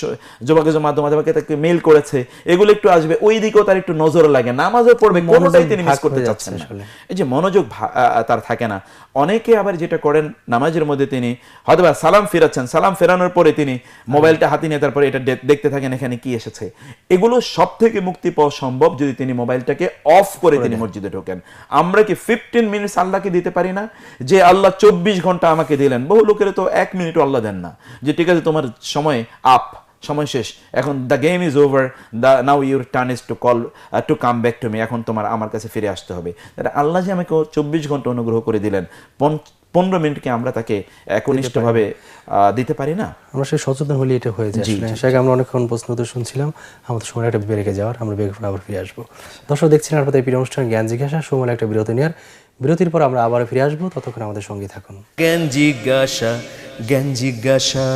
যোগাযোগের মাধ্যমে তাকে মেইল করেছে, এগুলো একটু আসবে, ওই দিকেও তার একটু নজর লাগে, নামাজও পড়বে, কোনোটাই তিনি মিস করতে চাচ্ছেন না। এই যে মনোযোগ তার থাকে না। অনেকে আবার যেটা করেন, নামাজের মধ্যে তিনি হয়তো সালাম ফেরাচ্ছেন, সালাম ফেরানোর পরে তিনি মোবাইলটা হাতে নিয়ে তারপরে এটা দেখতে থাকেন এখানে কি এসেছে। এগুলো সব থেকে মুক্তি পাওয়া সম্ভব যদি তিনি মোবাইলটাকে অফ করে তিনি মসজিদে ঢোকেন। আমরা কি 15 মিনিটস আল্লাহকে দিতে পারি না? যে আল্লাহ 24 ঘন্টা আমাকে দিলেন, বহু লোকের তো 1 মিনিটও আল্লাহ দেন না, যে ঠিক আছে তোমার সময় আপ, সময় শেষ, এখন the game is over, the now your turn is to call to come back to me, এখন তোমার আমার কাছে ফিরে আসতে হবে। আল্লাহ যে আমাকে 24 ঘন্টা অনুগ্রহ করে দিলেন, 15 মিনিটকে আমরা তাকে একনিষ্ঠভাবে দিতে পারি না? আমরা সেই সচেতন হলে এটা হয়ে যায়। সেটাকে আমরা অনেকক্ষণ প্রশ্ন উত্তর শুনছিলাম, আমাদের সময় একটা বেড়ে যাওয়ার, আমরা বের করে আবার ফিরে আসবো। দর্শক দেখছিলেন আপনাদের প্রিয় অনুষ্ঠান জ্ঞান জিজ্ঞাসা, সময় একটা বিরতি নেওয়ার, বিরতির পর আমরা আবার ফিরে আসবো, ততক্ষণ আমাদের সঙ্গে থাকুন। জ্ঞান জিজ্ঞাসা, জ্ঞান জিজ্ঞাসা।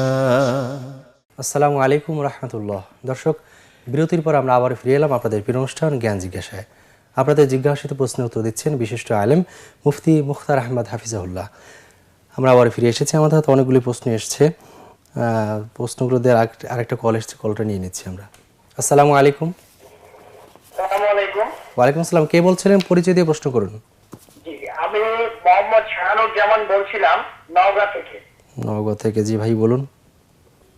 আসসালামু আলাইকুম রহমতুল্লাহ। দর্শক, বিরতির পর আমরা আবার ফিরে এলাম আপনাদের প্রিয় অনুষ্ঠান জ্ঞান জিজ্ঞাসায়। আপনাদের জিজ্ঞাসিত প্রশ্নের উত্তর দিচ্ছেন বিশিষ্ট আলেম মুফতি মুখতার আহমদ হাফিজাহুল্লাহ। আমরা আবার ফিরে এসেছি, আমাদের হাতে অনেকগুলি প্রশ্ন এসেছে, প্রশ্নগুলো দিয়ে আরেকটা কল এসেছে, কলটা নিয়ে নিচ্ছি আমরা। আসসালামু আলাইকুম। ওয়ালাইকুম আসসালাম, কে বলছিলেন? পরিচয় দিয়ে প্রশ্ন করুন। আমি মোহাম্মদ শাহানুজ্জামান বলছিলাম, নওগাঁ থেকে। নওগাঁ থেকে, জি ভাই বলুন।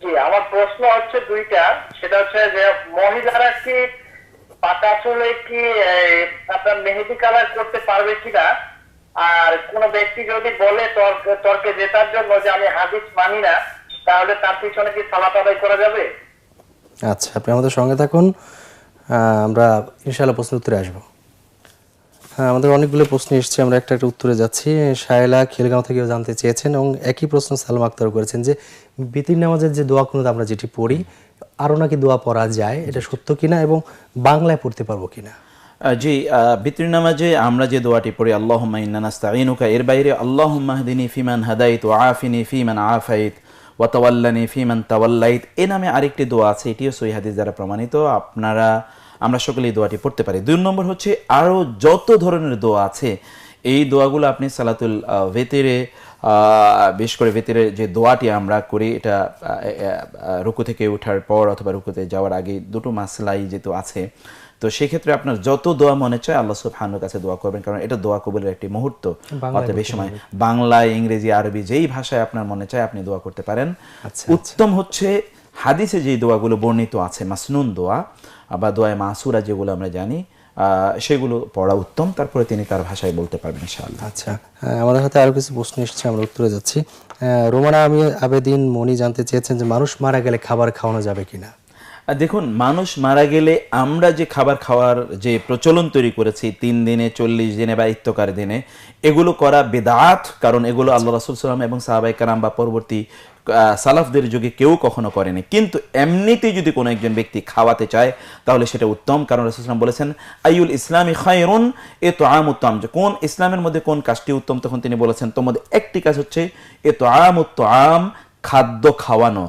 জি, আমার প্রশ্ন হচ্ছে দুইটা। সেটা হচ্ছে যে মহিলারা কি পাকা চুলে কি আপনার মেহেদি কালার করতে পারবে কিনা, আর কোন ব্যক্তি যদি বলে তর্কে জেতার জন্য যে আমি হাদিস মানি না, তাহলে তার পিছনে কি সালাত আদায় করা যাবে? আচ্ছা, আপনি আমাদের সঙ্গে থাকুন, আমরা ইনশাআল্লাহ প্রশ্ন উত্তরে আসবো। হ্যাঁ, আমাদের অনেকগুলো প্রশ্ন এসেছে, আমরা একটা উত্তরে যাচ্ছি। শায়লা খিলগাঁও থেকেও জানতে চেয়েছেন, এবং একই প্রশ্ন সালমা আক্তার করেছেন যে বিতির নামাজের যে দোয়া কুনুত আমরা যেটি পড়ি, আরও নাকি দোয়া পড়া যায়, এটা সত্য কিনা এবং বাংলায় পড়তে পারবো কিনা? জি, বিতর নামাজে আমরা যে দোয়াটি পড়ি আল্লাহুম্মা ইন্না নাস্তাঈনুকা, এর বাইরে আল্লাহুম্মা হদিনি ফিমান হাদাইত ওয়া আফিনি ফিমান আফাইত ওয়া তাওয়াল্লানি ফিমান তাওয়াল্লাইত, এই নামে আরেকটি দোয়া আছে, এটিও সহিহ হাদিস দ্বারা প্রমাণিত। আমরা সকলে এই দোয়াটি পড়তে পারি। 2 নম্বর হচ্ছে, আরও যত ধরনের দোয়া আছে এই দোয়াগুলো আপনি সালাতুল ভিতরে, বিশেষ করে ভিতরে যে দোয়াটি আমরা করি, এটা রুকু থেকে ওঠার পর অথবা রুকুতে যাওয়ার আগে, দুটো মাসলাই যেহেতু আছে, তো সেক্ষেত্রে আপনার যত দোয়া মনে চায় আল্লাহ সুবহানাহু কাছে দোয়া করবেন, কারণ এটা দোয়া কবুলের একটি মুহূর্ত। অতএব এই সময় বাংলায়, ইংরেজি, আরবি যেই ভাষায় আপনার মনে চায় আপনি দোয়া করতে পারেন। উত্তম হচ্ছে হাদিসে যে দোয়াগুলো বর্ণিত আছে, মাসনুন দোয়া বা দোয়ায়ে মাসুরা যেগুলো আমরা জানি, সেগুলো পড়া উত্তম, তারপরে তিনি তার ভাষায় বলতে পারবেন ইনশাআল্লাহ। আচ্ছা, আমাদের হাতে আরো কিছু প্রশ্ন এসেছে, আমরা উত্তরে যাচ্ছি। রোমানা আবেদিন মনি জানতে চেয়েছেন যে মানুষ মারা গেলে খাবার খাওয়ানো যাবে কিনা? দেখুন, মানুষ মারা গেলে আমরা যে খাবার খাওয়ার যে প্রচলন তৈরি করেছি 3 দিনে, 40 দিনে বা ইত্তকার দিনে, এগুলো করা বিদআত, কারণ এগুলো আল্লাহ রাসূল সাল্লাল্লাহু আলাইহি ওয়াসাল্লাম এবং সাহাবায়ে কেরাম বা পরবর্তী সালাফদের যুগে কেউ কখনো করেনি। কিন্তু এমনিতেই যদি কোনো একজন ব্যক্তি খাওয়াতে চায় তাহলে সেটা উত্তম, কারণ রাসূল সাল্লাল্লাহু আলাইহি ওয়াসাল্লাম বলেছেন আইয়ুল ইসলামি খায়রুন ইতআমুত তাম, যে কোন ইসলামের মধ্যে কোন কাজটি উত্তম, তখন তিনি বলেছেন তোমাদের একটি কাজ হচ্ছে ইতআমুত তাম, খাদ্য খাওয়ানো।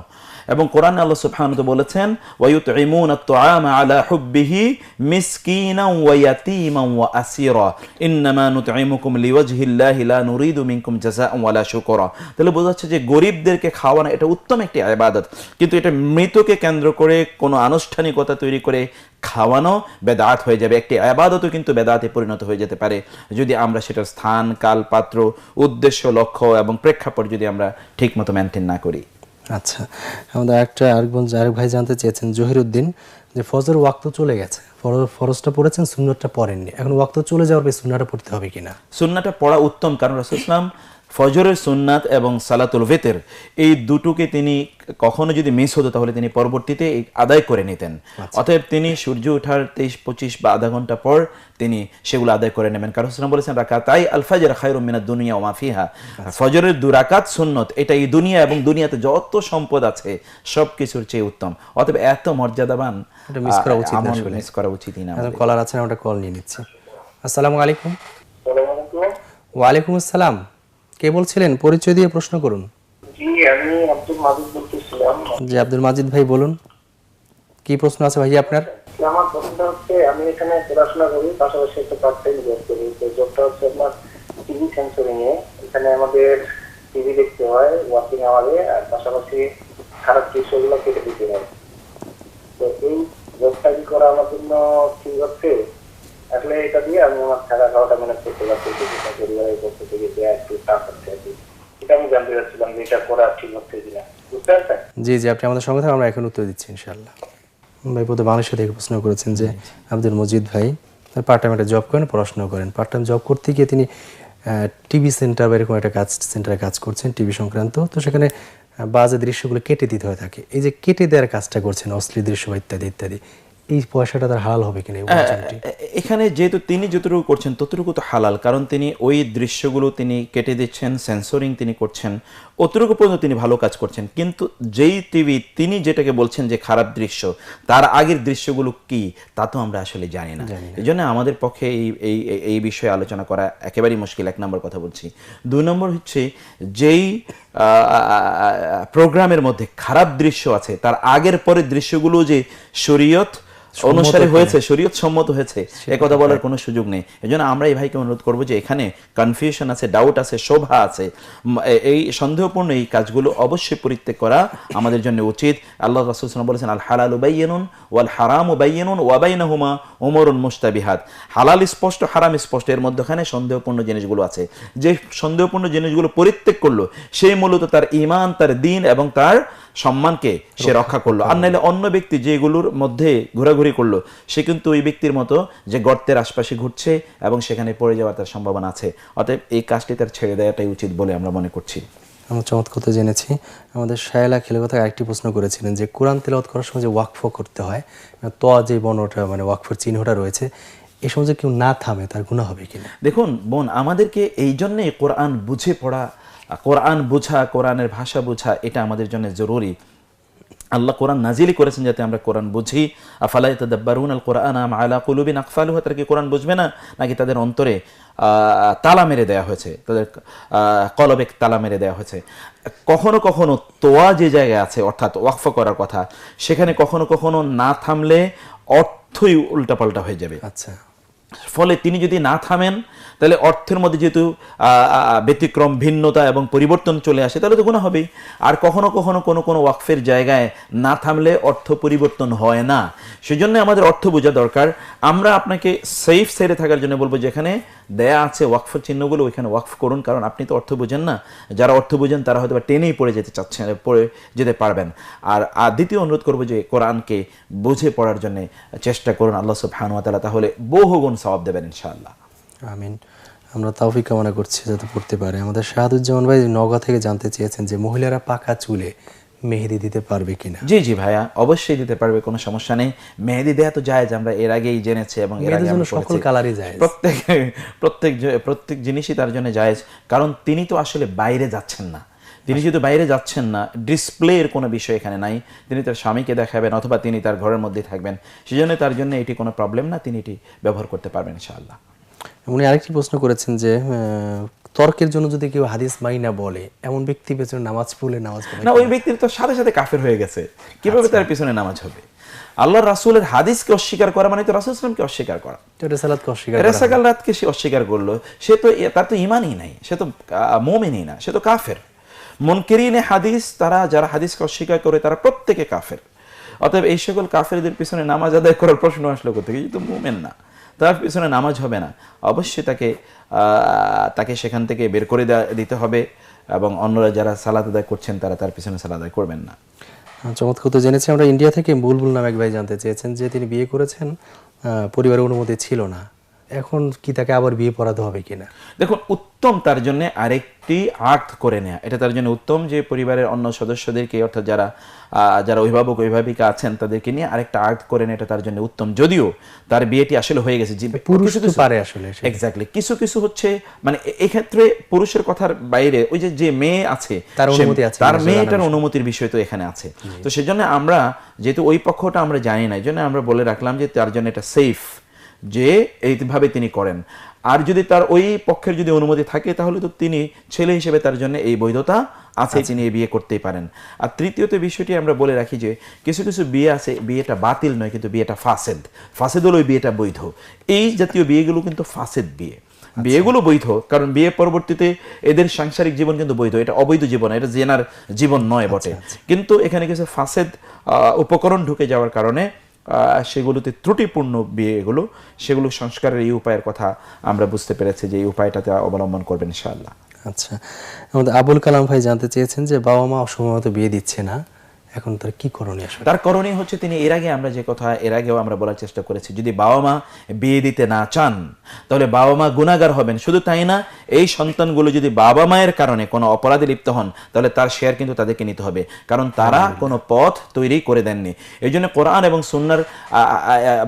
এবং কোরআনে আল্লাহ সুবহানাহু ওয়া তাআলা বলেছেন ওয়ায়ুতঈমুনা আত-তাআমা আলা হুব্বিহি মিসকিনান ওয়া ইয়াতীমান ওয়া আসীরা ইন্নামা নুতঈমুকুম লিওয়াজহিল্লাহি লা নুরিদু মিনকুম জাযাআন ওয়ালা শুকরা। তাহলে বোঝা যাচ্ছে যে গরিবদেরকে খাওয়ানো এটা উত্তম একটি ইবাদত, কিন্তু এটা মৃতকে কেন্দ্র করে কোনো আনুষ্ঠানিকতা তৈরি করে খাওয়ানো বেদাত হয়ে যাবে। একটি ইবাদতও কিন্তু বেদাতে পরিণত হয়ে যেতে পারে যদি আমরা সেটার স্থান, কাল, পাত্র, উদ্দেশ্য, লক্ষ্য এবং প্রেক্ষাপট যদি আমরা ঠিকমতো মেনটেন না করি। আচ্ছা, আমাদের আরেক ভাই জানতে চেয়েছেন, জহিরুদ্দিন, যে ফজর ওয়াক্ত চলে গেছে, ফরজটা পড়েছেন, সুন্নতটা পড়েননি, এখন ওয়াক্ত চলে যাওয়ার পরে সুন্নাহটা পড়তে হবে কিনা? সুন্নাহটা পড়া উত্তম, কারণ রাসূল সাল্লাল্লাহু আলাইহি ওয়াসাল্লাম ফজরের সুন্নাত এবং সালাতুল ভিতর এই দুটোকে তিনি কখনো যদি মিস হতো তাহলে তিনি পরবর্তীতে আদায় করে নিতেন। অতএব তিনি সূর্য ওঠার 23-25 বা আধা ঘন্টা পর তিনি সেগুলো আদায় করে নেবেন, কারণ রাসূল বলেছেন রাকাতাই আল ফাজর খায়রুম মিনাদ দুনিয়া ওয়া মা ফিহা, ফজরের 2 রাকাত সুন্নত, এটা এই দুনিয়া এবং দুনিয়াতে যত সম্পদ আছে সবকিছুর চেয়ে উত্তম। অতএব এত মর্যাদাবান, এটা মিস করা উচিত না, আসলে মিস করা উচিতই না। কলার আছেন, আমরা কল নিয়ে নিচ্ছি। আসসালামু আলাইকুম। ওয়া আলাইকুম আসসালাম, কে বলছিলেন? পরিচয় দিয়ে প্রশ্ন করুন। জি, আমি আব্দুল মাজিদ বলতেছি। আসসালাম। জি আব্দুল মাজিদ ভাই বলুন, কি প্রশ্ন আছে ভাই আপনার? আমার প্রশ্নটা হচ্ছে, আমি এখানে পড়াশোনা করি, পাশাপাশি একটা পার্ট টাইম জব করি। তো জবটা হচ্ছে আপনার টিভি সেন্সরিং এ। এখানে আমাদের টিভি দেখতে হয় ওয়ার্কিং আওয়ারে, আর পাশাপাশি খারাপ দৃশ্যগুলো কেটে দিতে হয়। তো এই জবটা কি করা আমার জন্য ঠিক হচ্ছে? আসলে এটা দিয়ে আমি আমার থাকা খাওয়াটা ম্যানেজ করতে পারছি, যেটা পরিবারের পক্ষ থেকে দেওয়া একটু টাফ হচ্ছে আর কি। এটা আমি জানতে চাচ্ছিলাম যে এটা করা ঠিক হচ্ছে কিনা, বুঝতে পারছেন? জি জি, আপনি আমাদের সঙ্গে থাকুন, আমরা এখন উত্তর দিচ্ছি ইনশাআল্লাহ। ভাই প্রথমে বাংলাদেশ থেকে প্রশ্ন করেছেন যে আব্দুল মজিদ ভাই পার্ট টাইম একটা জব করেন, পড়াশোনা করেন। পার্ট টাইম জব করতে গিয়ে তিনি টিভি সেন্টার বা এরকম একটা সেন্টারে কাজ করছেন টিভি সংক্রান্ত। তো সেখানে বাজে দৃশ্যগুলো কেটে দিতে হয়ে থাকে। এই যে কেটে দেওয়ার কাজটা করছেন, অশ্লীল দৃশ্য বা ইত্যাদি ইত্যাদি, এই পয়সাটা তার হালাল হবে কিনা? এখানে যেহেতু তিনি যতটুকু করছেন ততটুকু তো হালাল, কারণ তিনি ওই দৃশ্যগুলো তিনি কেটে দিচ্ছেন, সেন্সরিং তিনি করছেন, অতটুকু পর্যন্ত তিনি ভালো কাজ করছেন। কিন্তু যেই টিভি তিনি যেটাকে বলছেন যে খারাপ দৃশ্য, তার আগের দৃশ্যগুলো কি তা তো আমরা আসলে জানি না। এই জন্য আমাদের পক্ষে এই বিষয়ে আলোচনা করা একেবারেই মুশকিল, এক নম্বর কথা বলছি। দুই নম্বর হচ্ছে, যেই প্রোগ্রামের মধ্যে খারাপ দৃশ্য আছে তার আগের পরের দৃশ্যগুলো যে শরীয়ত অনুসারে হয়েছে, শরীয়ত সম্মত হয়েছে, এ কথা বলার কোনো সুযোগ নেই। এই জন্য আমরা এই ভাইকে অনুরোধ করবো যে এখানে কনফিউশন আছে, ডাউট আছে, শোভা আছে, এই সন্দেহপূর্ণ এই কাজগুলো অবশ্যই পরিত্যাগ করা আমাদের জন্য উচিত। আল্লাহ রাসূল সাল্লাল্লাহু আলাইহি ওয়াসাল্লাম বলেছেন, আল হালালু বাইয়িনুন ওয়াল হারামু বাইয়িনুন ওয়া বাইনাহুমা উমুরুন মুশতাবিহাত। হালাল স্পষ্ট, হারাম স্পষ্ট, এর মধ্যখানে সন্দেহপূর্ণ জিনিসগুলো আছে। যে সন্দেহপূর্ণ জিনিসগুলো পরিত্যাগ করলো সে মূলত তার ঈমান, তার দ্বীন এবং তার সম্মানকে সে রক্ষা করলো। আর নাহলে অন্য ব্যক্তি যেগুলোর মধ্যে ঘোরাঘুরি করলো সে কিন্তু ওই ব্যক্তির মতো যে গর্তের আশপাশে ঘুরছে এবং সেখানে পড়ে যাওয়ার তার সম্ভাবনা আছে। অতএব এই কাজটি তার ছেড়ে দেওয়াটাই উচিত বলে আমরা মনে করছি। আমরা চমৎকার জেনেছি। আমাদের শায়লা খেলে কথা আরেকটি প্রশ্ন করেছিলেন যে কোরআন তেলাওয়াত করার সময় যে ওয়াকফ করতে হয়, তো যে বর্ণটা মানে ওয়াকফের চিহ্নটা রয়েছে, এই সময় যে কেউ না থামে তার গুনাহ হবে কিনা? দেখুন বোন, আমাদেরকে এই জন্যই কোরআন বুঝে পড়া, কোরআন বোঝা, কোরআনের ভাষা বোঝা এটা আমাদের জন্য জরুরি। আল্লাহ কোরআন নাজিলই করেছেন যাতে আমরা কোরআন বুঝি। আফালা ইয়াতাদাব্বারুনাল কুরআন আম আলা কুলুবিন আকফালুহা, তারা কি কোরআন বুঝবে না, নাকি তাদের অন্তরে তালা মেরে দেওয়া হয়েছে, তাদের কলবে তালা মেরে দেওয়া হয়েছে? কখনো কখনো তোয়া যে জায়গায় আছে অর্থাৎ ওয়াকফ করার কথা, সেখানে কখনো কখনো না থামলে অর্থই উল্টাপাল্টা হয়ে যাবে। আচ্ছা, ফলে তিনি যদি না থামেন তাহলে অর্থের মধ্যে যেহেতু ব্যতিক্রম, ভিন্নতা এবং পরিবর্তন চলে আসে তাহলে তো গুনাহ হবে। আর কখনো কখনো কোনো ওয়াকফের জায়গায় না থামলে অর্থ পরিবর্তন হয় না। সেজন্য আমাদের অর্থ বোঝা দরকার। আমরা আপনাকে সেফ সাইডে থাকার জন্য বলবো, যেখানে দেয়া আছে ওয়াকফের চিহ্নগুলো ওইখানে ওয়াকফ করুন, কারণ আপনি তো অর্থ বোঝেন না। যারা অর্থ বোঝেন তারা হয়তো টেনেই পড়ে যেতে চাচ্ছেন, পড়ে যেতে পারবেন। আর দ্বিতীয় অনুরোধ করবো যে কোরআনকে বুঝে পড়ার জন্য চেষ্টা করুন, আল্লাহ সুবহানাহু ওয়া তাআলা তাহলে বহুগুণ সওয়াব দেবেন ইনশাআল্লাহ। আমিন। আমরা তৌফিক কামনা করছি যাতে পড়তে পারে। আমাদের শাহাদুজ্জামান ভাই নওগাঁ থেকে জানতে চেয়েছেন যে মহিলারা পাকা চুলে মেহেদি দিতে পারবে কিনা? জি জি ভাইয়া, অবশ্যই দিতে পারবে, কোনো সমস্যা নেই। মেহেদি দেয়া তো জায়েজ, আমরা এর আগেই জেনেছি এবং এর আগে আমরা সকল কালারই জায়েজ, প্রত্যেক জিনিসই তার জন্য জায়েজ। কারণ তিনি তো আসলে বাইরে যাচ্ছেন না। তিনি যেহেতু বাইরে যাচ্ছেন না, ডিসপ্লের কোনো বিষয় এখানে নাই, তিনি তার স্বামীকে দেখাবেন অথবা তিনি তার ঘরের মধ্যেই থাকবেন, সেজন্য তার জন্য এটি কোনো প্রবলেম না, তিনি এটি ব্যবহার করতে পারবেন ইনশাআল্লাহ। উনি আরেকটি প্রশ্ন করেছেন যে তর্কের জন্য যদি কেউ হাদিস মানি না বলে, এমন ব্যক্তি পেছনে নামাজ পড়লে নামাজ পড়ে না, ওই ব্যক্তির তো সাথে সাথে কাফের হয়ে গেছে, কিভাবে তার পিছনে নামাজ হবে? আল্লাহর রাসূলের হাদিসকে অস্বীকার করা মানে তো রাসূল সাল্লাল্লাহু আলাইহি ওয়াসাল্লামকে অস্বীকার করা। রিসালাতকে অস্বীকার করা, রিসালাতকে সে অস্বীকার করলো, সে তো তার তো ঈমানই নাই, সে তো মুমিনই না, সে তো কাফের। মুনকিরিনে হাদিস, তারা যারা হাদিসকে অস্বীকার করে তারা প্রত্যেকে কাফের। অতএব এই সকল কাফেরদের পিছনে নামাজ আদায় করার প্রশ্ন আসলো কোথেকে? এই তো মুমিন না, তার পিছনে নামাজ হবে না। অবশ্যই তাকে সেখান থেকে বের করে দিতে হবে এবং অন্যরা যারা সালাত আদায় করছেন তারা তার পিছনে সালাত আদায় করবেন না। চমৎকার তো জেনেছি আমরা। ইন্ডিয়া থেকে বুলবুল নামে এক ভাই জানতে চেয়েছেন যে তিনি বিয়ে করেছেন, পরিবারের অনুমতি ছিল না, এখন কি তাকে আবার বিয়ে পড়াতে হবে কিনা? দেখুন, উত্তম তার জন্য আরেকটি আর্ট করে নেয়া, এটা তার জন্য উত্তম যে পরিবারের অন্য সদস্যদেরকে অর্থাৎ যারা অভিভাবক অভিভাবিকা আছেন তাদেরকে নিয়ে আরেকটা আর্ট করে নেয়, এটা তার জন্য উত্তম। যদিও তার বিয়েটি আসলে হয়ে গেছে, পুরুষ তো পারে আসলে, এক্স্যাক্টলি। কিছু কিছু হচ্ছে মানে এই ক্ষেত্রে পুরুষের কথার বাইরে ওই যে মেয়ে আছে তার অনুমতি আছে, তার মেয়েটার অনুমতির বিষয় তো এখানে আছে। তো সেজন্য আমরা যেহেতু ওই পক্ষটা আমরা জানি না, এই জন্য আমরা বলে রাখলাম যে তার জন্য এটা সেফ যে এইভাবে তিনি করেন। আর যদি তার ওই পক্ষের যদি অনুমতি থাকে তাহলে তো তিনি ছেলে হিসেবে তার জন্য এই বৈধতা আছে তিনি এই বিয়ে করতেই পারেন। আর তৃতীয়ত বিষয়টি আমরা বলে রাখি যে কিছু কিছু বিয়ে আছে, বিয়েটা বাতিল নয় কিন্তু বিয়েটা ফাসেদ। ফাসেদ হলো ওই বিয়েটা বৈধ। এই জাতীয় বিয়েগুলো কিন্তু ফাসেদ বিয়ে। বিয়েগুলো বৈধ, কারণ বিয়ে পরবর্তীতে এদের সাংসারিক জীবন কিন্তু বৈধ, এটা অবৈধ জীবন, এটা জেনার জীবন নয় বটে। কিন্তু এখানে কিছু ফাসেদ উপকরণ ঢুকে যাওয়ার কারণে সেগুলোতে ত্রুটিপূর্ণ বিয়েগুলো, সেগুলো সংস্কারের এই উপায়ের কথা আমরা বুঝতে পেরেছি যে এই উপায়টাতে অবলম্বন করবেন ইনশাআল্লাহ। আচ্ছা, আমাদের আবুল কালাম ভাই জানতে চেয়েছেন যে বাবা মা অসময়মত বিয়ে দিচ্ছে না, এখন তার কি করণীয়? তার করণীয় হচ্ছে, তিনি এর আগে আমরা যে কথা এর আগেও আমরা বলার চেষ্টা করেছি, যদি বাবা মা বিয়ে দিতে না চান তাহলে বাবা মা গুনাহগার হবেন। শুধু তাই না, এই সন্তানগুলো যদি বাবা মায়ের কারণে কোনো অপরাধে লিপ্ত হন তাহলে তার শেয়ার কিন্তু তাদেরকে নিতে হবে, কারণ তারা কোনো পথ তৈরি করে দেননি। এই জন্য কোরআন এবং সুন্নাহর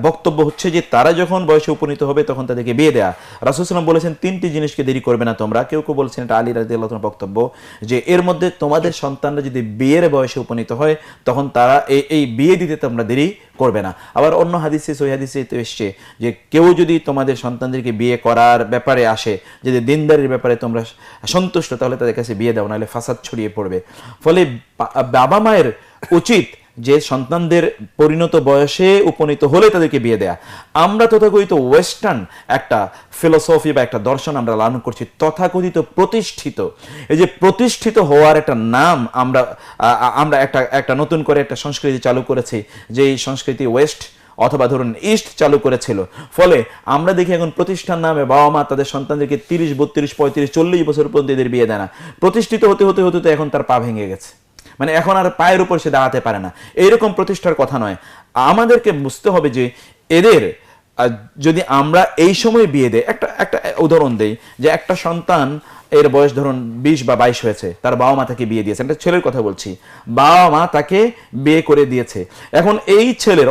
বক্তব্য হচ্ছে যে তারা যখন বয়সে উপনীত হবে তখন তাদেরকে বিয়ে দেয়া। রাসূল সাল্লাল্লাহু আলাইহি ওয়াসাল্লাম বলেছেন, তিনটি জিনিসকে দেরি করবে না তোমরা। কেউ কেউ বলছেন এটা আলী রাদিয়াল্লাহু আনহুর বক্তব্য, যে এর মধ্যে তোমাদের সন্তানরা যদি বিয়ের বয়সে উপনীত হয় তখন তারা এই বিয়ে দিতে তোমরা দেরি করবে না। আবার অন্য হাদিসে, সহিহ হাদিসে তো এসছে যে কেউ যদি তোমাদের সন্তানদেরকে বিয়ে করার ব্যাপারে আসে, যদি দিনদারির ব্যাপারে তোমরা সন্তুষ্ট, তাহলে তাদের কাছে বিয়ে দাও, নাহলে ফাসাদ ছড়িয়ে পড়বে। ফলে বাবা মায়ের উচিত যে সন্তানদের পরিণত বয়সে উপনীত হলে তাদেরকে বিয়ে দেয়া। আমরা তথাকথিত ওয়েস্টার্ন একটা ফিলোসফি বা একটা দর্শন আমরা লালন করছি, তথাকথিত প্রতিষ্ঠিত। এই যে প্রতিষ্ঠিত হওয়ার একটা নাম আমরা একটা নতুন করে একটা সংস্কৃতি চালু করেছি, যে এই সংস্কৃতি ওয়েস্ট অথবা ধরুন ইস্ট চালু করেছিল। ফলে আমরা দেখি এখন প্রতিষ্ঠান নামে বাবা মা তাদের সন্তানদেরকে 30, 32, 35, 40 বছর পর্যন্ত এদের বিয়ে দেয় না। প্রতিষ্ঠিত হতে হতে হতে এখন তার পা ভেঙে গেছে, মানে এখন আর পায়ের উপর সে দাঁড়াতে পারে না। এইরকম প্রতিষ্ঠার কথা নয়। আমাদেরকে বুঝতে হবে যে এদের যদি আমরা এই সময় বিয়ে দেই, একটা উদাহরণ দেই, যে একটা সন্তান এর বয়স ধরুন 20 বা 22 হয়েছে, তার বাবা মা তাকে বিয়ে দিয়েছে, একটা ছেলের কথা বলছি, বাবা মা তাকে বিয়ে করে দিয়েছে। এখন এই ছেলের,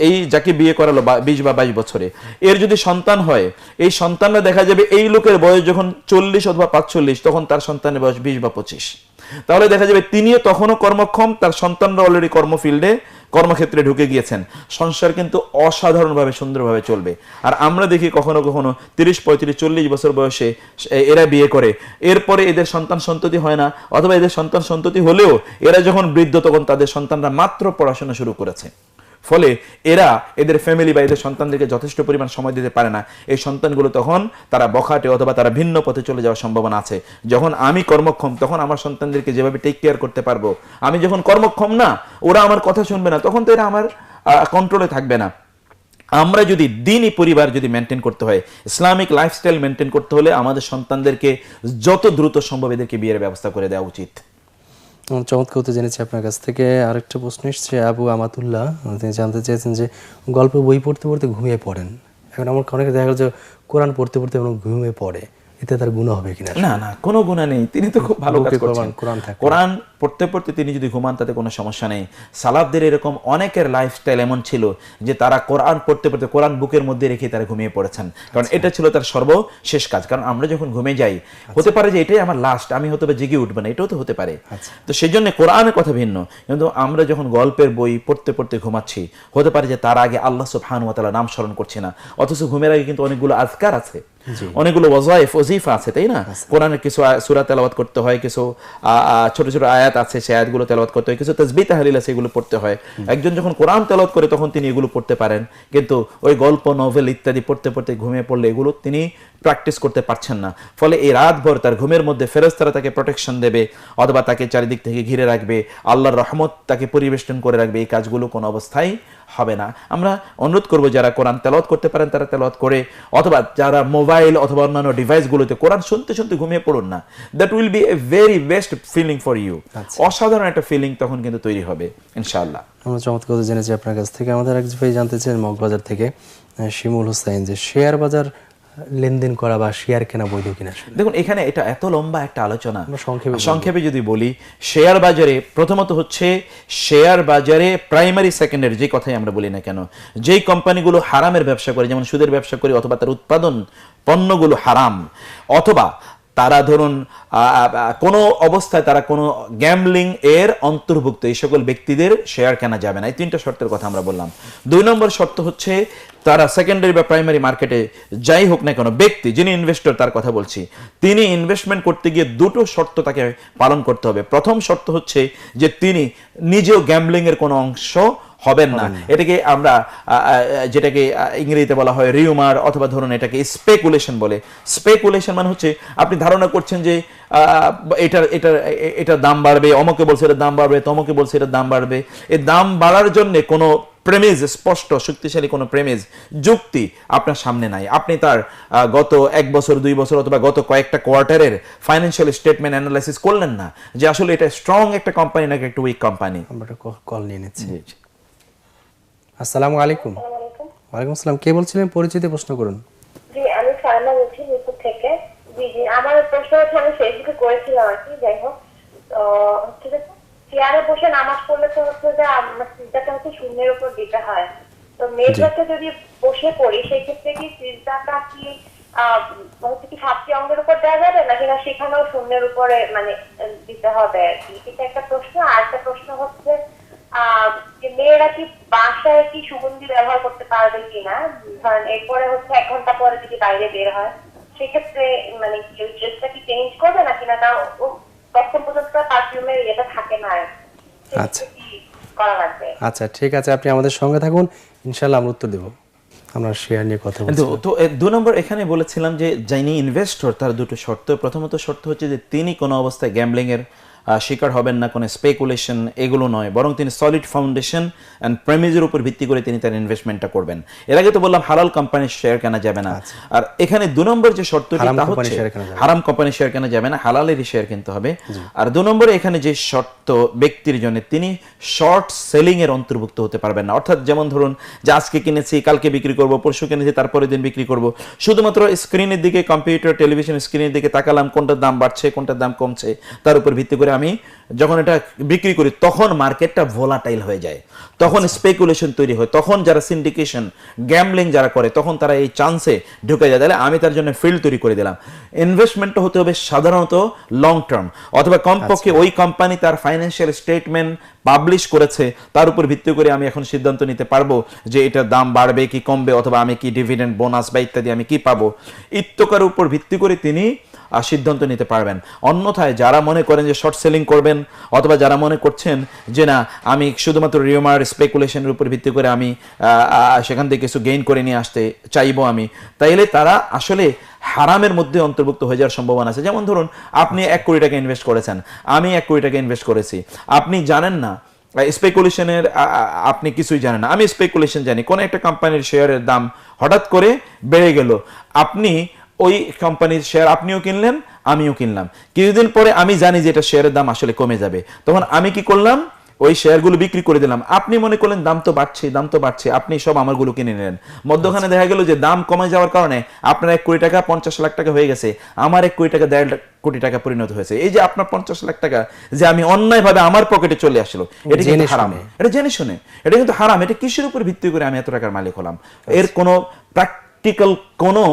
এই যাকে বিয়ে করালো 20 বা 22 বছরে, এর যদি সন্তান হয়, এই সন্তানরা দেখা যাবে এই লোকের বয়স যখন 40 অথবা 45, তখন তার সন্তানের বয়স 20 বা 25। তাহলে দেখা যাবে তিনিও তখনও কর্মক্ষম, তার সন্তানরা অলরেডি কর্মক্ষেত্রে ঢুকে গিয়েছেন। সংসার কিন্তু অসাধারণভাবে সুন্দরভাবে চলবে। আর আমরা দেখি কখনো কখনো 30, 35, 40 বছর বয়সে এরা বিয়ে করে, এরপরে এদের সন্তান সন্ততি হয় না, অথবা এদের সন্তান সন্ততি হলেও এরা যখন বৃদ্ধ তখন তাদের সন্তানরা মাত্র পড়াশোনা শুরু করেছে। ফলে এরা এদের ফ্যামিলি বা এদের সন্তানদেরকে যথেষ্ট পরিমাণ সময় দিতে পারে না। এই সন্তানগুলো তখন তারা বখাটে অথবা তারা ভিন্ন পথে চলে যাওয়ার সম্ভাবনা আছে। যখন আমি কর্মক্ষম তখন আমার সন্তানদেরকে যেভাবে টেক কেয়ার করতে পারবো, আমি যখন কর্মক্ষম না, ওরা আমার কথা শুনবে না, তখন তো এরা আমার কন্ট্রোলে থাকবে না। আমরা যদি দ্বীনি পরিবার যদি মেনটেন করতে হয়, ইসলামিক লাইফস্টাইল মেনটেন করতে হলে আমাদের সন্তানদেরকে যত দ্রুত সম্ভব এদেরকে বিয়ের ব্যবস্থা করে দেওয়া উচিত। চমৎকার হতে জেনেছি আপনার কাছ থেকে। আরেকটা প্রশ্ন এসছে আবু আমাতুল্লাহ, তিনি জানতে চেয়েছেন যে গল্প বই পড়তে পড়তে ঘুমিয়ে পড়েন। এখন আমার অনেকে দেখা গেল যে কোরআন পড়তে পড়তে ঘুমিয়ে পড়ে, এতে তার গুনাহ হবে কিনা? না না, কোনো গুনাহ নেই, তিনি তো খুব ভালো কাজ করছেন। কোরআন পড়তে পড়তে তিনি যদি ঘুমান তাতে কোনো সমস্যা নেই। সালাফদের এরকম অনেকের লাইফস্টাইল এমন ছিল যে তারা কোরআন পড়তে পড়তে কোরআন বুকের মধ্যে রেখে তারা ঘুমিয়ে পড়েছেন, কারণ এটা ছিল তার সর্বশেষ কাজ। কারণ আমরা যখন ঘুমিয়ে যাই, হতে পারে যে এটাই আমার লাস্ট, আমি হয়তো বা জেগে উঠবো না, এটাও তো হতে পারে। তো সেই জন্য কোরআনের কথা ভিন্ন। কিন্তু আমরা যখন গল্পের বই পড়তে পড়তে ঘুমাচ্ছি, হতে পারে যে তার আগে আল্লাহ সুবহানাহু ওয়া তাআলা নাম স্মরণ করছি না, অথচ ঘুমের আগে কিন্তু অনেকগুলো আজকার আছে, অনেকগুলো ওয়াজিফা আছে, তাই না? কোরআনের কিছু সূরা তেলাওয়াত করতে হয়, কিছু ছোট ছোট আয়াত আছে, সেই আয়াতগুলো তেলাওয়াত করতে হয়, কিছু তাসবিহ তাহলিল আছে, এগুলো পড়তে হয়। একজন যখন কোরআন তেলাওয়াত করে তখন তিনি এগুলো পড়তে পারেন, কিন্তু ওই গল্প, নভেল ইত্যাদি পড়তে পড়তে ঘুমিয়ে পড়লে এগুলো তিনি প্র্যাকটিস করতে পারছেন না। ফলে এই রাতভর তার ঘুমের মধ্যে ফেরেশতারা তাকে প্রোটেকশন দেবে, অথবা তাকে চারিদিক থেকে ঘিরে রাখবে, আল্লাহর রহমত তাকে পরিবেষ্টন করে রাখবে। এই কাজগুলো কোনো অবস্থায় হবে না। আমরা অনুরোধ করব যারা কোরআন তেলাওয়াত করতে পারেন তারা তেলাওয়াত করে, অথবা যারা মোবাইল অথবা অন্যান্য ডিভাইসগুলোতে কোরআন শুনতে শুনতে ঘুমিয়ে পড়ুন না। That will be a very best feeling for you. অসাধারণ একটা ফিলিং তখন কিন্তু তৈরি হবে ইনশাআল্লাহ। আমরা চমৎকার জেনেছি আপনার কাছ থেকে। আমাদের এক ভাই জানতে চান মগবাজার থেকে শিমুল হোসেন, যে শেয়ার বাজার লেনদেন করা বা শেয়ার কেনা বৈধ কিনা? দেখুন, এখানে এটা এত লম্বা একটা আলোচনা, সংক্ষেপে যদি বলি, শেয়ার বাজারে প্রথমত হচ্ছে শেয়ার বাজারে প্রাইমারি সেকেন্ডারি যে কথাই আমরা বলি না কেন, যেই কোম্পানিগুলো হারামের ব্যবসা করে, যেমন সুদের ব্যবসা করে, অথবা তার উৎপাদন পণ্যগুলো হারাম, অথবা তারা ধরুন কোনো অবস্থায় তারা কোনো গ্যাম্বলিং এর অন্তর্ভুক্ত, এই সকল ব্যক্তিদের শেয়ার কেনা যাবে না। এই তিনটা শর্তের কথা আমরা বললাম। 2 নম্বর শর্ত হচ্ছে তারা সেকেন্ডারি বা প্রাইমারি মার্কেটে যাই হোক না কেন, ব্যক্তি যিনি ইনভেস্টর তার কথা বলছি, তিনি ইনভেস্টমেন্ট করতে গিয়ে দুটো শর্ত তাকে পালন করতে হবে। প্রথম শর্ত হচ্ছে যে তিনি নিজেও গ্যাম্বলিং এর কোনো অংশ হবেন না। এটাকে আমরা যেটাকে ইংরেজিতে বলা হয় রিউমার, অথবা ধরুন এটাকে স্পেকুলেশন বলে। স্পেকুলেশন মানে হচ্ছে আপনি ধারণা করছেন যে এটার দাম বাড়বে, অমুকে বলছে এটার দাম বাড়বে, তমকে বলছে এটার দাম বাড়বে। এই দাম বাড়ার জন্য কোনো প্রেমিজ, স্পষ্ট শক্তিশালী কোনো প্রেমিজ, যুক্তি আপনার সামনে নাই। আপনি তার গত 1 বছর 2 বছর অথবা গত কয়েকটা কোয়ার্টারের ফাইন্যান্সিয়াল স্টেটমেন্ট অ্যানালাইসিস করলেন না যে আসলে এটা স্ট্রং একটা কোম্পানি নাকি একটা উইক কোম্পানি। আমরা কল নিয়ে নিচ্ছি। আসসালামু আলাইকুম। ওয়ালাইকুম আসসালাম। কে বলছিলেন? পরিচিত প্রশ্ন করুন। জি, আমি ফারনা বলছি মিরপুর থেকে। জি জি, আমার প্রশ্ন হচ্ছে, আমি ফেসবুকে করেছিলাম আর কি, যাই হোক। তো হচ্ছে যে চেয়ারে বসে নামাজ পড়লে তো হচ্ছে যে আমার সিজদাটা হচ্ছে শূন্যের উপর দিতে হয়। তো মেঝেতে যদি বসে পড়ি সেই ক্ষেত্রে কি সিজদাটা কি হচ্ছে কি 7টি অঙ্গের উপর দেওয়া যাবে নাকি না সেখানেও শূন্যের উপরে মানে দিতে হবে আর কি? এটা একটা প্রশ্ন। আর একটা প্রশ্ন হচ্ছে মেয়েরা কি বাসায় কি সুগন্ধি ব্যবহার করতে পারবে কিনা, ধরেন এরপরে হচ্ছে 1 ঘন্টা পরে যদি বাইরে বের হয় সেক্ষেত্রে মানে ড্রেসটা কি চেঞ্জ করবে নাকি না, তাও তখন পর্যন্ত পারফিউমের ইয়েটা থাকে না, আচ্ছা কি করা লাগবে? আচ্ছা, ঠিক আছে, আপনি আমাদের সঙ্গে থাকুন, ইনশাআল্লাহ আমরা উত্তর দেব। আমরা শেয়ার নিয়ে কথা বলছি। তো 2 নম্বর এখানে বলেছিলাম যে যিনি ইনভেস্টর তার দুটো শর্ত। প্রথমত শর্ত হচ্ছে যে তিনি কোনো অবস্থায় গ্যাম্বলিং এর শিকার হবেন না, কোনো স্পেকুলেশন এগুলো নয়, বরং তিনি সলিড ফাউন্ডেশন অ্যান্ড প্রেমিজের উপর ভিত্তি করে তিনি তার ইনভেস্টমেন্টটা করবেন। এর আগে তো বললাম হালাল কোম্পানির শেয়ার কেনা যাবে না। আর এখানে 2 নম্বর যে শর্তটি তা হচ্ছে হারাম কোম্পানির শেয়ার কেনা যাবে না, হালালেরই শেয়ার কিনতে হবে। আর 2 নম্বরে এখানে যে শর্ত ব্যক্তির জন্য, তিনি শর্ট সেলিং এর অন্তর্ভুক্ত হতে পারবেন না। অর্থাৎ যেমন ধরুন যে আজকে কিনেছি কালকে বিক্রি করব, পরশু কিনেছি তারপরের দিন বিক্রি করব, শুধুমাত্র স্ক্রিনের দিকে, কম্পিউটার টেলিভিশন স্ক্রিনের দিকে তাকালাম, কোনটার দাম বাড়ছে কোনটার দাম কমছে তার উপর ভিত্তি করে আমি যখন এটা বিক্রি করি তখন মার্কেটটা ভোলাটাইল হয়ে যায়, তখন স্পেকুলেশন তৈরি হয়, তখন যারা সিন্ডিকেশন গ্যাম্বলিং যারা করে তখন তারা এই চান্সে ঢুকে যায়। তাহলে আমি তার জন্য ফিল্ড তৈরি করে দিলাম। ইনভেস্টমেন্টটা হতে হবে সাধারণত লং টার্ম, অথবা কমপক্ষে ওই কোম্পানি তার ফাইন্যান্সিয়াল স্টেটমেন্ট পাবলিশ করেছে তার উপর ভিত্তি করে আমি এখন সিদ্ধান্ত নিতে পারবো যে এটার দাম বাড়বে কি কমবে, অথবা আমি কি ডিভিডেন্ড বোনাস বা ইত্যাদি আমি কি পাবো, ইত্যাকার উপর ভিত্তি করে তিনি সিদ্ধান্ত নিতে পারবেন। অন্যথায় যারা মনে করেন যে শর্ট সেলিং করবেন, অথবা যারা মনে করছেন যে না আমি শুধুমাত্র রিউমার স্পেকুলেশনের উপর ভিত্তি করে আমি সেখান থেকে কিছু গেইন করে নিয়ে আসতে চাইবো আমি, তাইলে তারা আসলে হারামের মধ্যে অন্তর্ভুক্ত হয়ে যাওয়ার সম্ভাবনা আছে। যেমন ধরুন আপনি 1 কোটি টাকা ইনভেস্ট করেছেন, আমি 1 কোটি টাকা ইনভেস্ট করেছি, আপনি জানেন না স্পেকুলেশনের, আপনি কিছুই জানেন না, আমি স্পেকুলেশন জানি, কোন একটা কোম্পানির শেয়ারের দাম হঠাৎ করে বেড়ে গেল, আপনি ওই কোম্পানির শেয়ার আপনিও কিনলেন আমিও কিনলাম, কিছুদিন পরে আমি জানি যে এটা শেয়ারের দাম আসলে কমে যাবে, তখন আমি কি করলাম ওই শেয়ারগুলো বিক্রি করে দিলাম। আপনি মনে করলেন দাম তো বাড়ছে, আপনি সব আমারগুলো কিনে নিলেন। মধ্যখানে দেখা গেল যে দাম কমে যাওয়ার কারণে আপনার 1 কোটি টাকা 50 লাখ টাকা হয়ে গেছে, আমার 1 কোটি টাকা 1.5 কোটি টাকা পরিণত হয়েছে। এই যে আপনার 50 লাখ টাকা যে আমি অন্যায়ভাবে আমার পকেটে চলে আসলো, এটা কিন্তু হারাম, এটা জেনে শুনে, এটা কিন্তু হারাম। এটা কিসের উপর ভিত্তি করে আমি এত টাকার মালিক হলাম? এর কোনো প্র্যাকটিক্যাল কোনো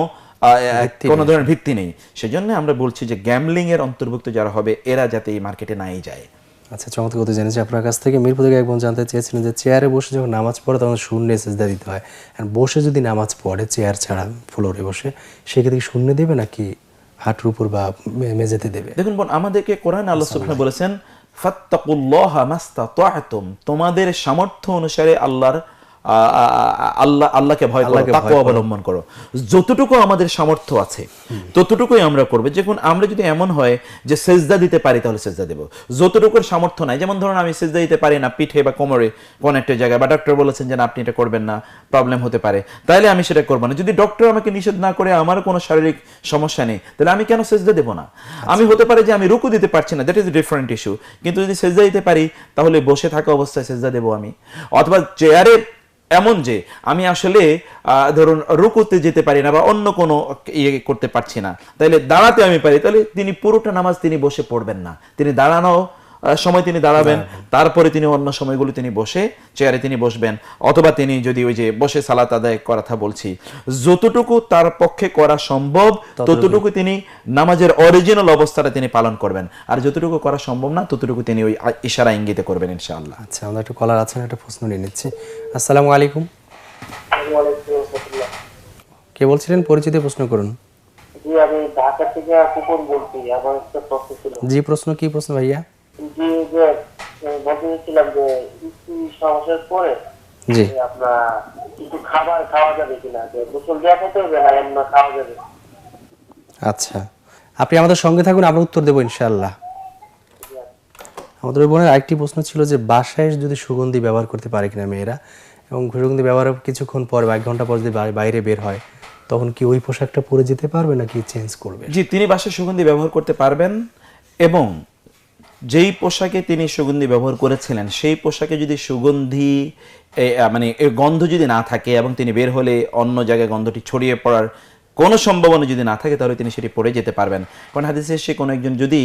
ধরনের ভিত্তি নেই। সেজন্য আমরা বলছি যে গ্যাম্বলিং এর অন্তর্ভুক্ত যারা হবে এরা যাতে এই মার্কেটে নাই যায়। আচ্ছা, চমৎকার কথা জেনেছি আপনার কাছ থেকে। মিরপুর থেকে একজন জানতে চেয়েছিলেন যে চেয়ারে বসে যখন নামাজ পড়ে তখন শূন্যে সিজদা দিতে হয়, আর বসে যদি নামাজ পড়ে চেয়ার ছাড়া ফ্লোরে বসে সেক্ষেত্রে শূন্য দেবে নাকি হাঁটুর উপর বা মেঝেতে দেবে? দেখুন বোন, আমাদেরকে কোরআন আল্লাহ সুবহানাহু বলেছেন ফাত্তাকুল্লাহা মাস্তাতা'তুম, তোমাদের সামর্থ্য অনুসারে আল্লাহকে ভয় করো, তাকওয়া অবলম্বন করো। যতটুকু আমাদের সামর্থ্য আছে ততটুকুই আমরা করব। যখন আমরা যদি এমন হয় যে সেজদা দিতে পারি তাহলে সেজদা দেব, যতটুকুর সামর্থ্য নাই, যেমন ধরুন আমি সেজদা দিতে পারি না পিঠে বা কোমরে কোন একটা জায়গায়, বা ডক্টর বলেছেন যে না আপনি এটা করবেন না, প্রবলেম হতে পারে, তাহলে আমি সেটা করব না। যদি ডক্টর আমাকে নিষেধ না করে, আমার কোনো শারীরিক সমস্যা নেই, তাহলে আমি কেন সেজদা দেব না? আমি হতে পারে যে আমি রুকু দিতে পারছি না, that is a different issue, কিন্তু যদি সেজদা দিতে পারি তাহলে বসে থাকা অবস্থায় সেজদা দেব আমি। অথবা চেয়ারে এমন যে আমি আসলে ধরুন রুকুতে যেতে পারি না বা অন্য কোনো ইয়ে করতে পারছি না, তাইলে দাঁড়াতে আমি পারি, তাহলে তিনি পুরোটা নামাজ তিনি বসে পড়বেন না, তিনি দাঁড়ানো সময় তিনি দাঁড়াবেন, তারপরে তিনি অন্য সময়গুলো তিনি বসে চেয়ারে তিনি বসবেন, অথবা তিনি যদি ওই যে বসে সালাত আদায় কথা বলছি যতটুকু তার পক্ষে করা সম্ভব ততটুকু তিনি নামাজের অরিজিনাল অবস্থাটা তিনি পালন করবেন, আর যতটুকু করা সম্ভব না ততটুকু তিনি ওই ইশারা ইঙ্গিতে করবেন ইনশাআল্লাহ। আচ্ছা, আমরা একটা কলার আছেন, একটা প্রশ্ন নিয়ে নিচ্ছি। আসসালামু আলাইকুম। ওয়া আলাইকুম আসসালাম। কে বলছিলেন? পরিচিত প্রশ্ন করুন। জি, আমি ঢাকা থেকে কুকুর বলছি। আমার একটা প্রশ্ন ছিল। জি, প্রশ্ন কি প্রশ্ন ভাইয়া? জি, যে বলতে চাইছিলাম যে স্ত্রী সমস্যার পরে জি, আপনার কিছু খাবার খাওয়া যাবে কিনা, যে গোসল দেওয়া খেতে হবে না এমন খাওয়া যাবে? আচ্ছা, আপনি আমাদের সঙ্গে থাকুন, আমরা উত্তর দেবো ইনশাআল্লাহ। আমাদের ওই বোনের আরেকটি প্রশ্ন ছিল যে বাসায় যদি সুগন্ধি ব্যবহার করতে পারে কিনা মেয়েরা, এবং সুগন্ধি ব্যবহারের কিছুক্ষণ পর বা 1 ঘন্টা পর যদি বাইরে বের হয় তখন কি ওই পোশাকটা পরে যেতে পারবে নাকি চেঞ্জ করবে? জি, তিনি বাসায় সুগন্ধি ব্যবহার করতে পারবেন, এবং যেই পোশাকে তিনি সুগন্ধি ব্যবহার করেছিলেন সেই পোশাকে যদি সুগন্ধি মানে এর গন্ধ যদি না থাকে এবং তিনি বের হলে অন্য জায়গায় গন্ধটি ছড়িয়ে পড়ার কোনো সম্ভাবনা যদি না থাকে, তাহলে তিনি সেটি পরে যেতে পারবেন। কারণ হাদিসে সে কোনো একজন যদি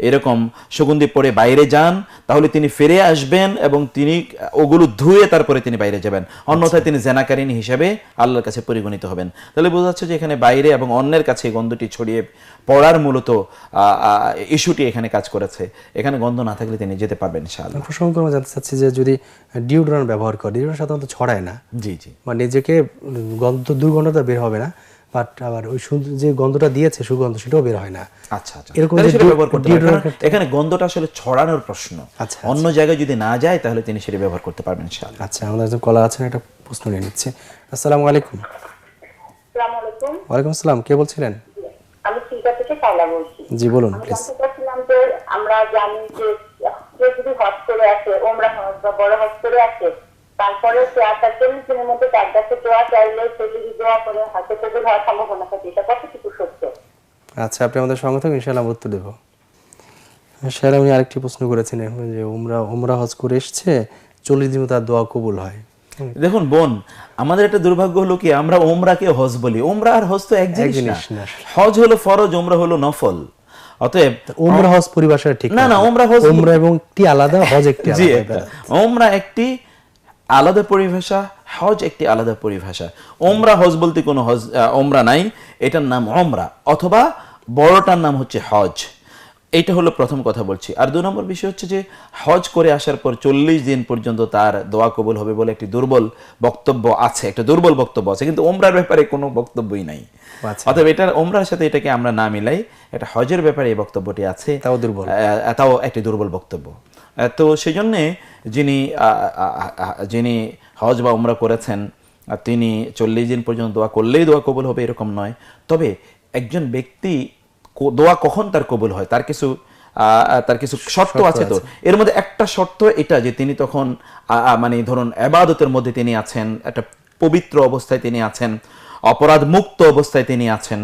এরকম সুগন্ধি পরে বাইরে যান, তাহলে তিনি ফিরে আসবেন এবং তিনি ওগুলো ধুয়ে তারপরে তিনি বাইরে যাবেন, অন্যথায় তিনি জেনাকারিনী হিসেবে আল্লাহর কাছে পরিগণিত হবেন। তাহলে বোঝা যাচ্ছে যে এখানে বাইরে এবং অন্যের কাছে গন্ধটি ছড়িয়ে পড়ার মূলত ইস্যুটি এখানে কাজ করেছে। এখানে গন্ধ না থাকলে তিনি যেতে পারবেন ইনশাআল্লাহ। প্রসঙ্গ করে জানতে চাচ্ছি যে যদি ডিওডোরেন্ট ব্যবহার করে, ডিওডোরেন্ট সাধারণত ছড়ায় না, জি জি, মানে নিজেকে গন্ধ 2 ঘন্টা বের হবে না, বাট আবার ওই যে গন্ধটা দিয়েছে সুগন্ধ সেটাও বের হয় না। আচ্ছা আচ্ছা, এরকম তাহলে যে সেটা ব্যবহার করতে পারবেন। deodorant কারণ এখানে গন্ধটা আসলে ছড়ানোর প্রশ্ন, আচ্ছা, অন্য জায়গায় যদি না যায় তাহলে তিনি সেটা ব্যবহার করতে পারবেন ইনশাআল্লাহ। আচ্ছা, আমাদের একজন কলার আছেন, একটা প্রশ্ন নিয়ে নিচ্ছে। আসসালামু আলাইকুম। আসসালামু আলাইকুম। ওয়ালাইকুম আসসালাম, কে বলছিলেন? আমি সিলটা থেকে সাইলা বলছি। জি বলুন আমি প্লিজ। জানতে চাচ্ছিলাম যে আমরা জানি যে কেউ যদি হজ করে আসে, ওমরা হজ বা বড় হজ করে আসে, তারপরে সে আসার জন্য দিনের মধ্যে তার কাছে দোয়া চাইলে সে যদি দোয়া করে হাতে কবুল হওয়ার সম্ভাবনা থাকে, এটা কতটুকু সত্য? আচ্ছা, আপনি আমাদের সঙ্গে থাকুন, ইনশাআল্লাহ আমরা উত্তর দেবো। স্যার, উনি আরেকটি প্রশ্ন করেছেন যে উমরা হজ করে এসছে, 40 দিন তার দোয়া কবুল হয়। দেখুন বোন, আমাদের একটা দুর্ভাগ্য হলো কি, আমরা ওমরাকে হজ বলি। ওমরা আর হজ তো এক জিনিস না। হজ হলো ফরজ, ওমরা হলো নফল। অতএব উমরা হজ পরিভাষা ঠিক না না, ওমরা হজ উমরা এবং একটি আলাদা, হজ একটি জি, আলাদা। ওমরা একটি আলাদা পরিভাষা, হজ একটি আলাদা পরিভাষা। ওমরা হজ বলতে কোনো হজ ওমরা নাই, এটার নাম ওমরা, অথবা বড়টার নাম হচ্ছে হজ। এইটা হলো প্রথম কথা বলছি। আর 2 নম্বর বিষয় হচ্ছে যে হজ করে আসার পর 40 দিন পর্যন্ত তার দোয়া কবুল হবে বলে একটি দুর্বল বক্তব্য আছে, একটা দুর্বল বক্তব্য আছে, কিন্তু ওমরার ব্যাপারে কোনো বক্তব্যই নাই। অতএব এটা ওমরার সাথে এটাকে আমরা না মিলাই, এটা হজের ব্যাপারে এই বক্তব্যটি আছে, তাও দুর্বল, তাও একটি দুর্বল বক্তব্য। তো সেই জন্যে যিনি হজ বা উমরা করেছেন, তিনি 40 দিন পর্যন্ত দোয়া করলেই দোয়া কবুল হবে এরকম নয়। তবে একজন ব্যক্তি দোয়া কখন তার কবুল হয়, তার কিছু শর্ত আছে। তো এর মধ্যে একটা শর্ত এটা যে তিনি তখন মানে ধরুন ইবাদতের মধ্যে তিনি আছেন, একটা পবিত্র অবস্থায় তিনি আছেন, অপরাধ মুক্ত অবস্থায় তিনি আছেন।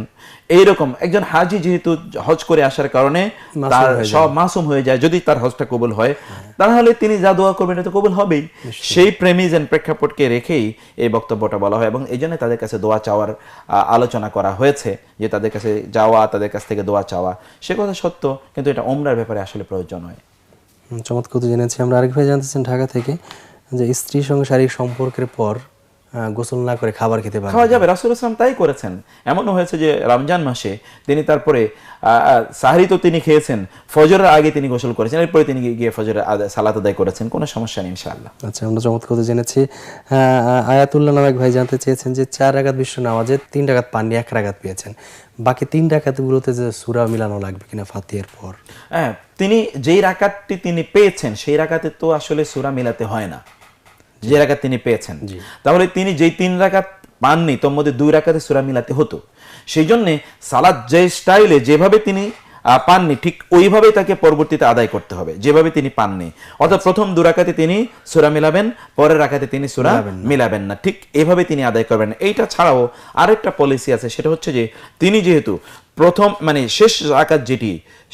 এইরকম একজন হাজি যেহেতু হজ করে আসার কারণে তার সব মাসুম হয়ে যায়, যদি তার হজটা কবুল হয় তাহলে তিনি যা দোয়া করবেন এটা তো কবুল হবেই। সেই প্রেমিজ এন্ড প্রেক্ষাপটকে রেখেই এই বক্তব্যটা বলা হয়, এবং এই জন্য তাদের কাছে দোয়া চাওয়ার আলোচনা করা হয়েছে, যে তাদের কাছে যাওয়া, তাদের কাছ থেকে দোয়া চাওয়া, সে কথা সত্য, কিন্তু এটা ওমরার ব্যাপারে আসলে প্রয়োজন হয়। চমৎকার জেনেছি আমরা। আরেক ভাই জানতেছেন ঢাকা থেকে যে স্ত্রীর সঙ্গে শারীরিক সম্পর্কের পর গোসল না করে খাবার খেতে পারবে, খাওয়া যাবে। রাসূল সাল্লাল্লাহু আলাইহি ওয়াসাল্লাম তাই করেছেন। এমনও হয়েছে যে রমজান মাসে তিনি তারপরে সাহরি তো তিনি খেয়েছেন, ফজরের আগে তিনি গোসল করেছেন, এরপরে তিনি গিয়ে ফজরের সালাত আদায় করেছেন, কোনো সমস্যা নেই ইনশাআল্লাহ। আচ্ছা, আমরা চমৎকার জেনেছি। আয়াতুল্লাহ নামে এক ভাই জানতে চেয়েছেন যে 4 রাকাত বিশ্ব নামাজে 3 রাকাত পাননি, 1 রাকাত পেয়েছেন, বাকি 3 রাকাতগুলোতে যে সূরা মিলানো লাগবে কিনা ফাতিহার পর? হ্যাঁ, তিনি যেই রাকাতটি তিনি পেয়েছেন সেই রাকাতে তো আসলে সূরা মিলাতে হয় না, যে রাকাত তিনি পেয়েছেন। তাহলে তিনি যেই 3 রাকাত পাননি তোর মধ্যে 2 রাকাতে সূরা মিলাতে হতো। সেই জন্য সালাত যে স্টাইলে যেভাবে তিনি পাননি ঠিক ওইভাবেই তাকে পরবর্তীতে আদায় করতে হবে, যেভাবে তিনি পাননি। অর্থাৎ প্রথম 2 রাকাতে তিনি সূরা মিলাবেন, পরের রাকাতে তিনি সূরা মিলাবেন না, ঠিক এভাবে তিনি আদায় করবেন। এইটা ছাড়াও আরেকটা পলিসি আছে, সেটা হচ্ছে যে তিনি যেহেতু প্রথম মানে শেষ রাকাত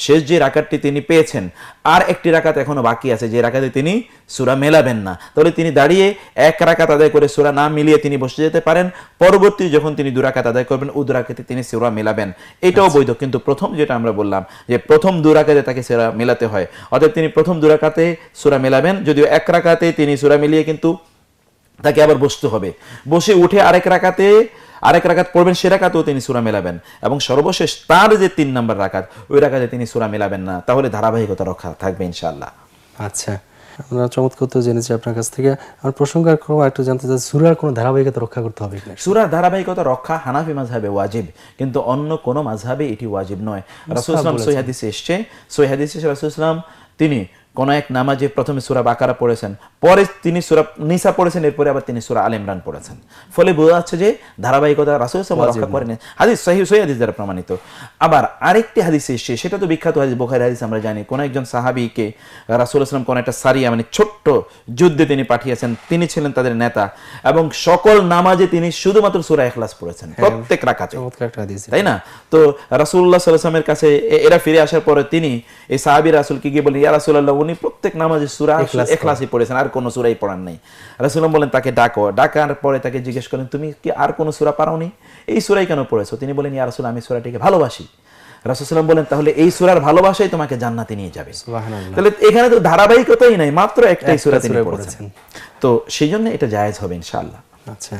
শেষ যে রাকাতটি তিনি পেয়েছেন, আর একটি রাকাত এখনো বাকি আছে যে রাকাতে তিনি সূরা মেলাবেন না, তাহলে তিনি দাঁড়িয়ে 1 রাকাত আদায় করে সূরা না মিলিয়ে তিনি বসে যেতে পারেন। পরবর্তী যখন তিনি 2 রাকাত আদায় করবেন, ওই 2 রাকাতে তিনি সূরা মেলাবেন, এটাও বৈধ। কিন্তু প্রথম যেটা আমরা বললাম যে প্রথম 2 রাকাতে তাকে সূরা মেলাতে হয়, অর্থাৎ তিনি প্রথম 2 রাকাতে সূরা মেলাবেন, যদিও 1 রাকাতে তিনি সূরা মিলিয়ে কিন্তু তাকে আবার বসতে হবে, বসে উঠে আরেক রাকাত পড়বেন, সে রাকাতেও তিনি সূরা মেলাবেন, এবং সর্বশেষ তার যে 3 নম্বর রাকাত, ওই রাকাতে তিনি সূরা মেলাবেন না, তাহলে ধারাবাহিকতা রক্ষা থাকবে ইনশাআল্লাহ। আচ্ছা, আমরা চমৎকার তো জেনেছি আপনার কাছ থেকে। আমার প্রসঙ্গের ক্রম একটু জানতে চাই, সূরার কোনো ধারাবাহিকতা রক্ষা করতে হবে কিনা? সূরার ধারাবাহিকতা রক্ষা হানাফি মাযহাবে ওয়াজিব, কিন্তু অন্য কোনো মাযহাবে এটি ওয়াজিব নয়। রাসূল সাল্লাল্লাহু আলাইহি ওয়াসাল্লাম সহিহ হাদিসে এসেছে, সহিহ হাদিসে রাসূল সাল্লাল্লাহু আলাইহি ওয়াসাল্লাম তিনি কোন এক নামাজে প্রথমে সূরা বাকারা পড়েছেন, পরে তিনি সূরা নিসা পড়েছেন, এরপরে আবার তিনি সূরা আলে ইমরান পড়েছেন। ফলে বোঝা যাচ্ছে যে ধারাবাহিকতা রাসূল সাল্লাল্লাহু আলাইহি ওয়াসাল্লাম রক্ষা করেন। হাদিস সহিহ হাদিস দ্বারা প্রমাণিত। আবার আরেকটি হাদিসে এসেছে, সেটা তো বিখ্যাত হাদিস, বুখারী হাদিস আমরা জানি। কোন একজন সাহাবীকে রাসূল সাল্লাল্লাহু আলাইহি ওয়াসাল্লাম কোন একটা সারিয়া মানে ছোট্ট যুদ্ধে তিনি পাঠিয়েছেন, তিনি ছিলেন তাদের নেতা, এবং সকল নামাজে তিনি শুধুমাত্র সূরা ইখলাস পড়েছেন প্রত্যেক রাকাতে, চমৎকার একটা হাদিস, তাই না? তো রাসূলুল্লাহ সাল্লাল্লাহু আলাইহি ওয়াসাল্লামের কাছে এরা ফিরে আসার পরে তিনি এই সাহাবী রাসূলকে গিয়ে বলেন, ইয়া রাসূলুল্লাহ, উনি প্রত্যেক নামাজে সূরা ইখলাসই পড়েছেন, আর কোনো সূরাই পড়ান নাই। রাসূলুল্লাহ বলেন তাকে ডাকো। ডাকার পরে তাকে জিজ্ঞেস করেন, তুমি কি আর কোনো সূরা পারোনি? এই সূরাই কেন পড়েছো? তিনি বলেন, ইয়া রাসূল, আমি সূরাটিকে ভালোবাসি। রাসূল সাল্লাল্লাহু আলাইহি ওয়াসাল্লাম বলেন, তাহলে এই সূরার ভালোবাসাই তোমাকে জান্নাতে নিয়ে যাবে। সুবহানাল্লাহ। তাহলে এখানে তো ধারাবাহিকতাই নাই, মাত্র একটাই সূরা তিনি পড়েছেন। তো সেই জন্য এটা জায়েজ হবে ইনশাআল্লাহ। আচ্ছা,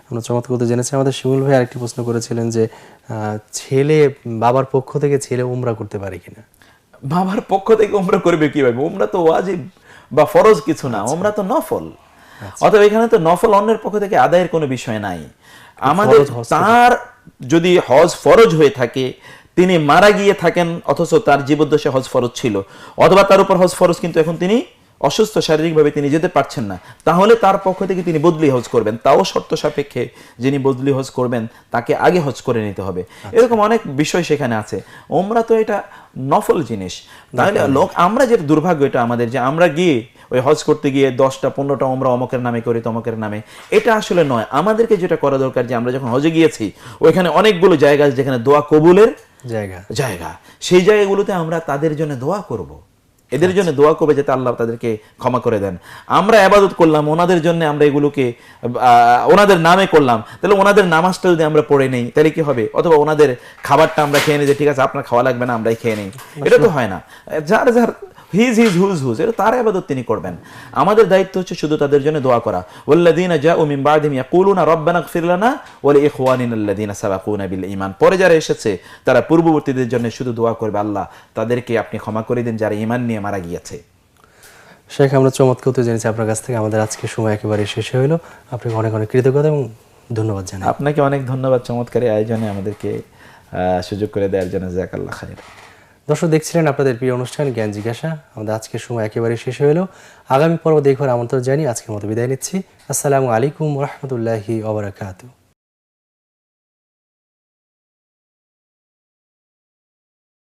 আমরা চমৎকার তো জেনেছি। আমাদের শিমুল ভাই আরেকটি প্রশ্ন করেছিলেন যে ছেলে বাবার পক্ষ থেকে ছেলে উমরা করতে পারে কিনা? বাবার পক্ষ থেকে উমরা করবে কিভাবে? উমরা তো ওয়াজিব বা ফরজ কিছু না, উমরা তো নফল। অতএব এখানে তো নফল অন্যের পক্ষ থেকে আদায়ের কোনো বিষয় নাই। আমাদের তার যদি হজ ফরজ হয়ে থাকে, তিনি মারা গিয়ে থাকেন অথচ তার জীবদ্দশায় হজ ফরজ ছিল, অথবা তার উপর হজ ফরজ কিন্তু এখন তিনি অসুস্থ, শারীরিকভাবে তিনি যেতে পারছেন না, তাহলে তার পক্ষ থেকে তিনি বদলি হজ করবেন। তাও শর্ত সাপেক্ষে, যিনি বদলি হজ করবেন তাকে আগে হজ করে নিতে হবে। এরকম অনেক বিষয় সেখানে আছে। ওমরা তো এটা নফল জিনিস। তাহলে আমরা যে দুর্ভাগ্য এটা আমাদের, যে আমরা গিয়ে ওই হজ করতে গিয়ে 10টা 15টা ওমরা অমকের নামে করি, তমকের নামে, এটা আসলে নয়। আমাদেরকে যেটা করা দরকার, যে আমরা যখন হজে গিয়েছি ওইখানে অনেকগুলো জায়গা আছে যেখানে দোয়া কবুলের জায়গা, সেই জায়গাগুলোতে আমরা তাদের জন্য দোয়া করব, এদের জন্য দোয়া করবে যাতে আল্লাহ তাদেরকে ক্ষমা করে দেন। আমরা ইবাদত করলাম ওনাদের জন্য, আমরা এগুলোকে ওনাদের নামে করলাম, তাহলে ওনাদের নামাজটা যদি আমরা পড়ে নেই তাহলে কি হবে? অথবা ওনাদের খাবারটা আমরা খেয়ে নিই, যে ঠিক আছে আপনার খাওয়া লাগবে না, আমরাই খেয়ে নিই, এটা তো হয় না। যার যার হুজ এটা তার ইবাদত তিনি করবেন। আমাদের দায়িত্ব হচ্ছে শুধু তাদের জন্য দোয়া করা। ওয়াল্লাযীনা জাউ মিন বা'দিহিম ইয়াকুলুনা রাব্বানা ইগফির লানা ওয়া লিইখওয়ানিনা আল্লাযীনা সাবাকুনা বিল ঈমান। পরে যারা এসেছে তারা পূর্ববর্তীদের জন্য শুধু দোয়া করবে, আল্লাহ তাদেরকে আপনি ক্ষমা করে দিন যারা ঈমান নিয়ে মারা গিয়েছে। শেখ, আমরা চমৎকার তো জেনেছি আপনার কাছ থেকে। আমাদের আজকে সময় একেবারে শেষ হলো। আপনাকে অনেক অনেক কৃতজ্ঞতা এবং ধন্যবাদ জানাই। আপনাকে অনেক ধন্যবাদ চমৎকার আয়োজনে আমাদেরকে সুযোগ করে দেওয়ার জন্য। জাযাকাল্লাহ খাইর। দর্শক, দেখছিলেন আপনাদের প্রিয় অনুষ্ঠান জ্ঞান জিজ্ঞাসা। আমাদের আজকের সময় একেবারে শেষ হলো। আগামী পর্ব দেখবার আমন্ত্রণ জানিয়ে আজকের মতো বিদায় নিচ্ছি। আসসালামু আলাইকুম ওয়া রাহমাতুল্লাহি ওয়া বারাকাতুহু।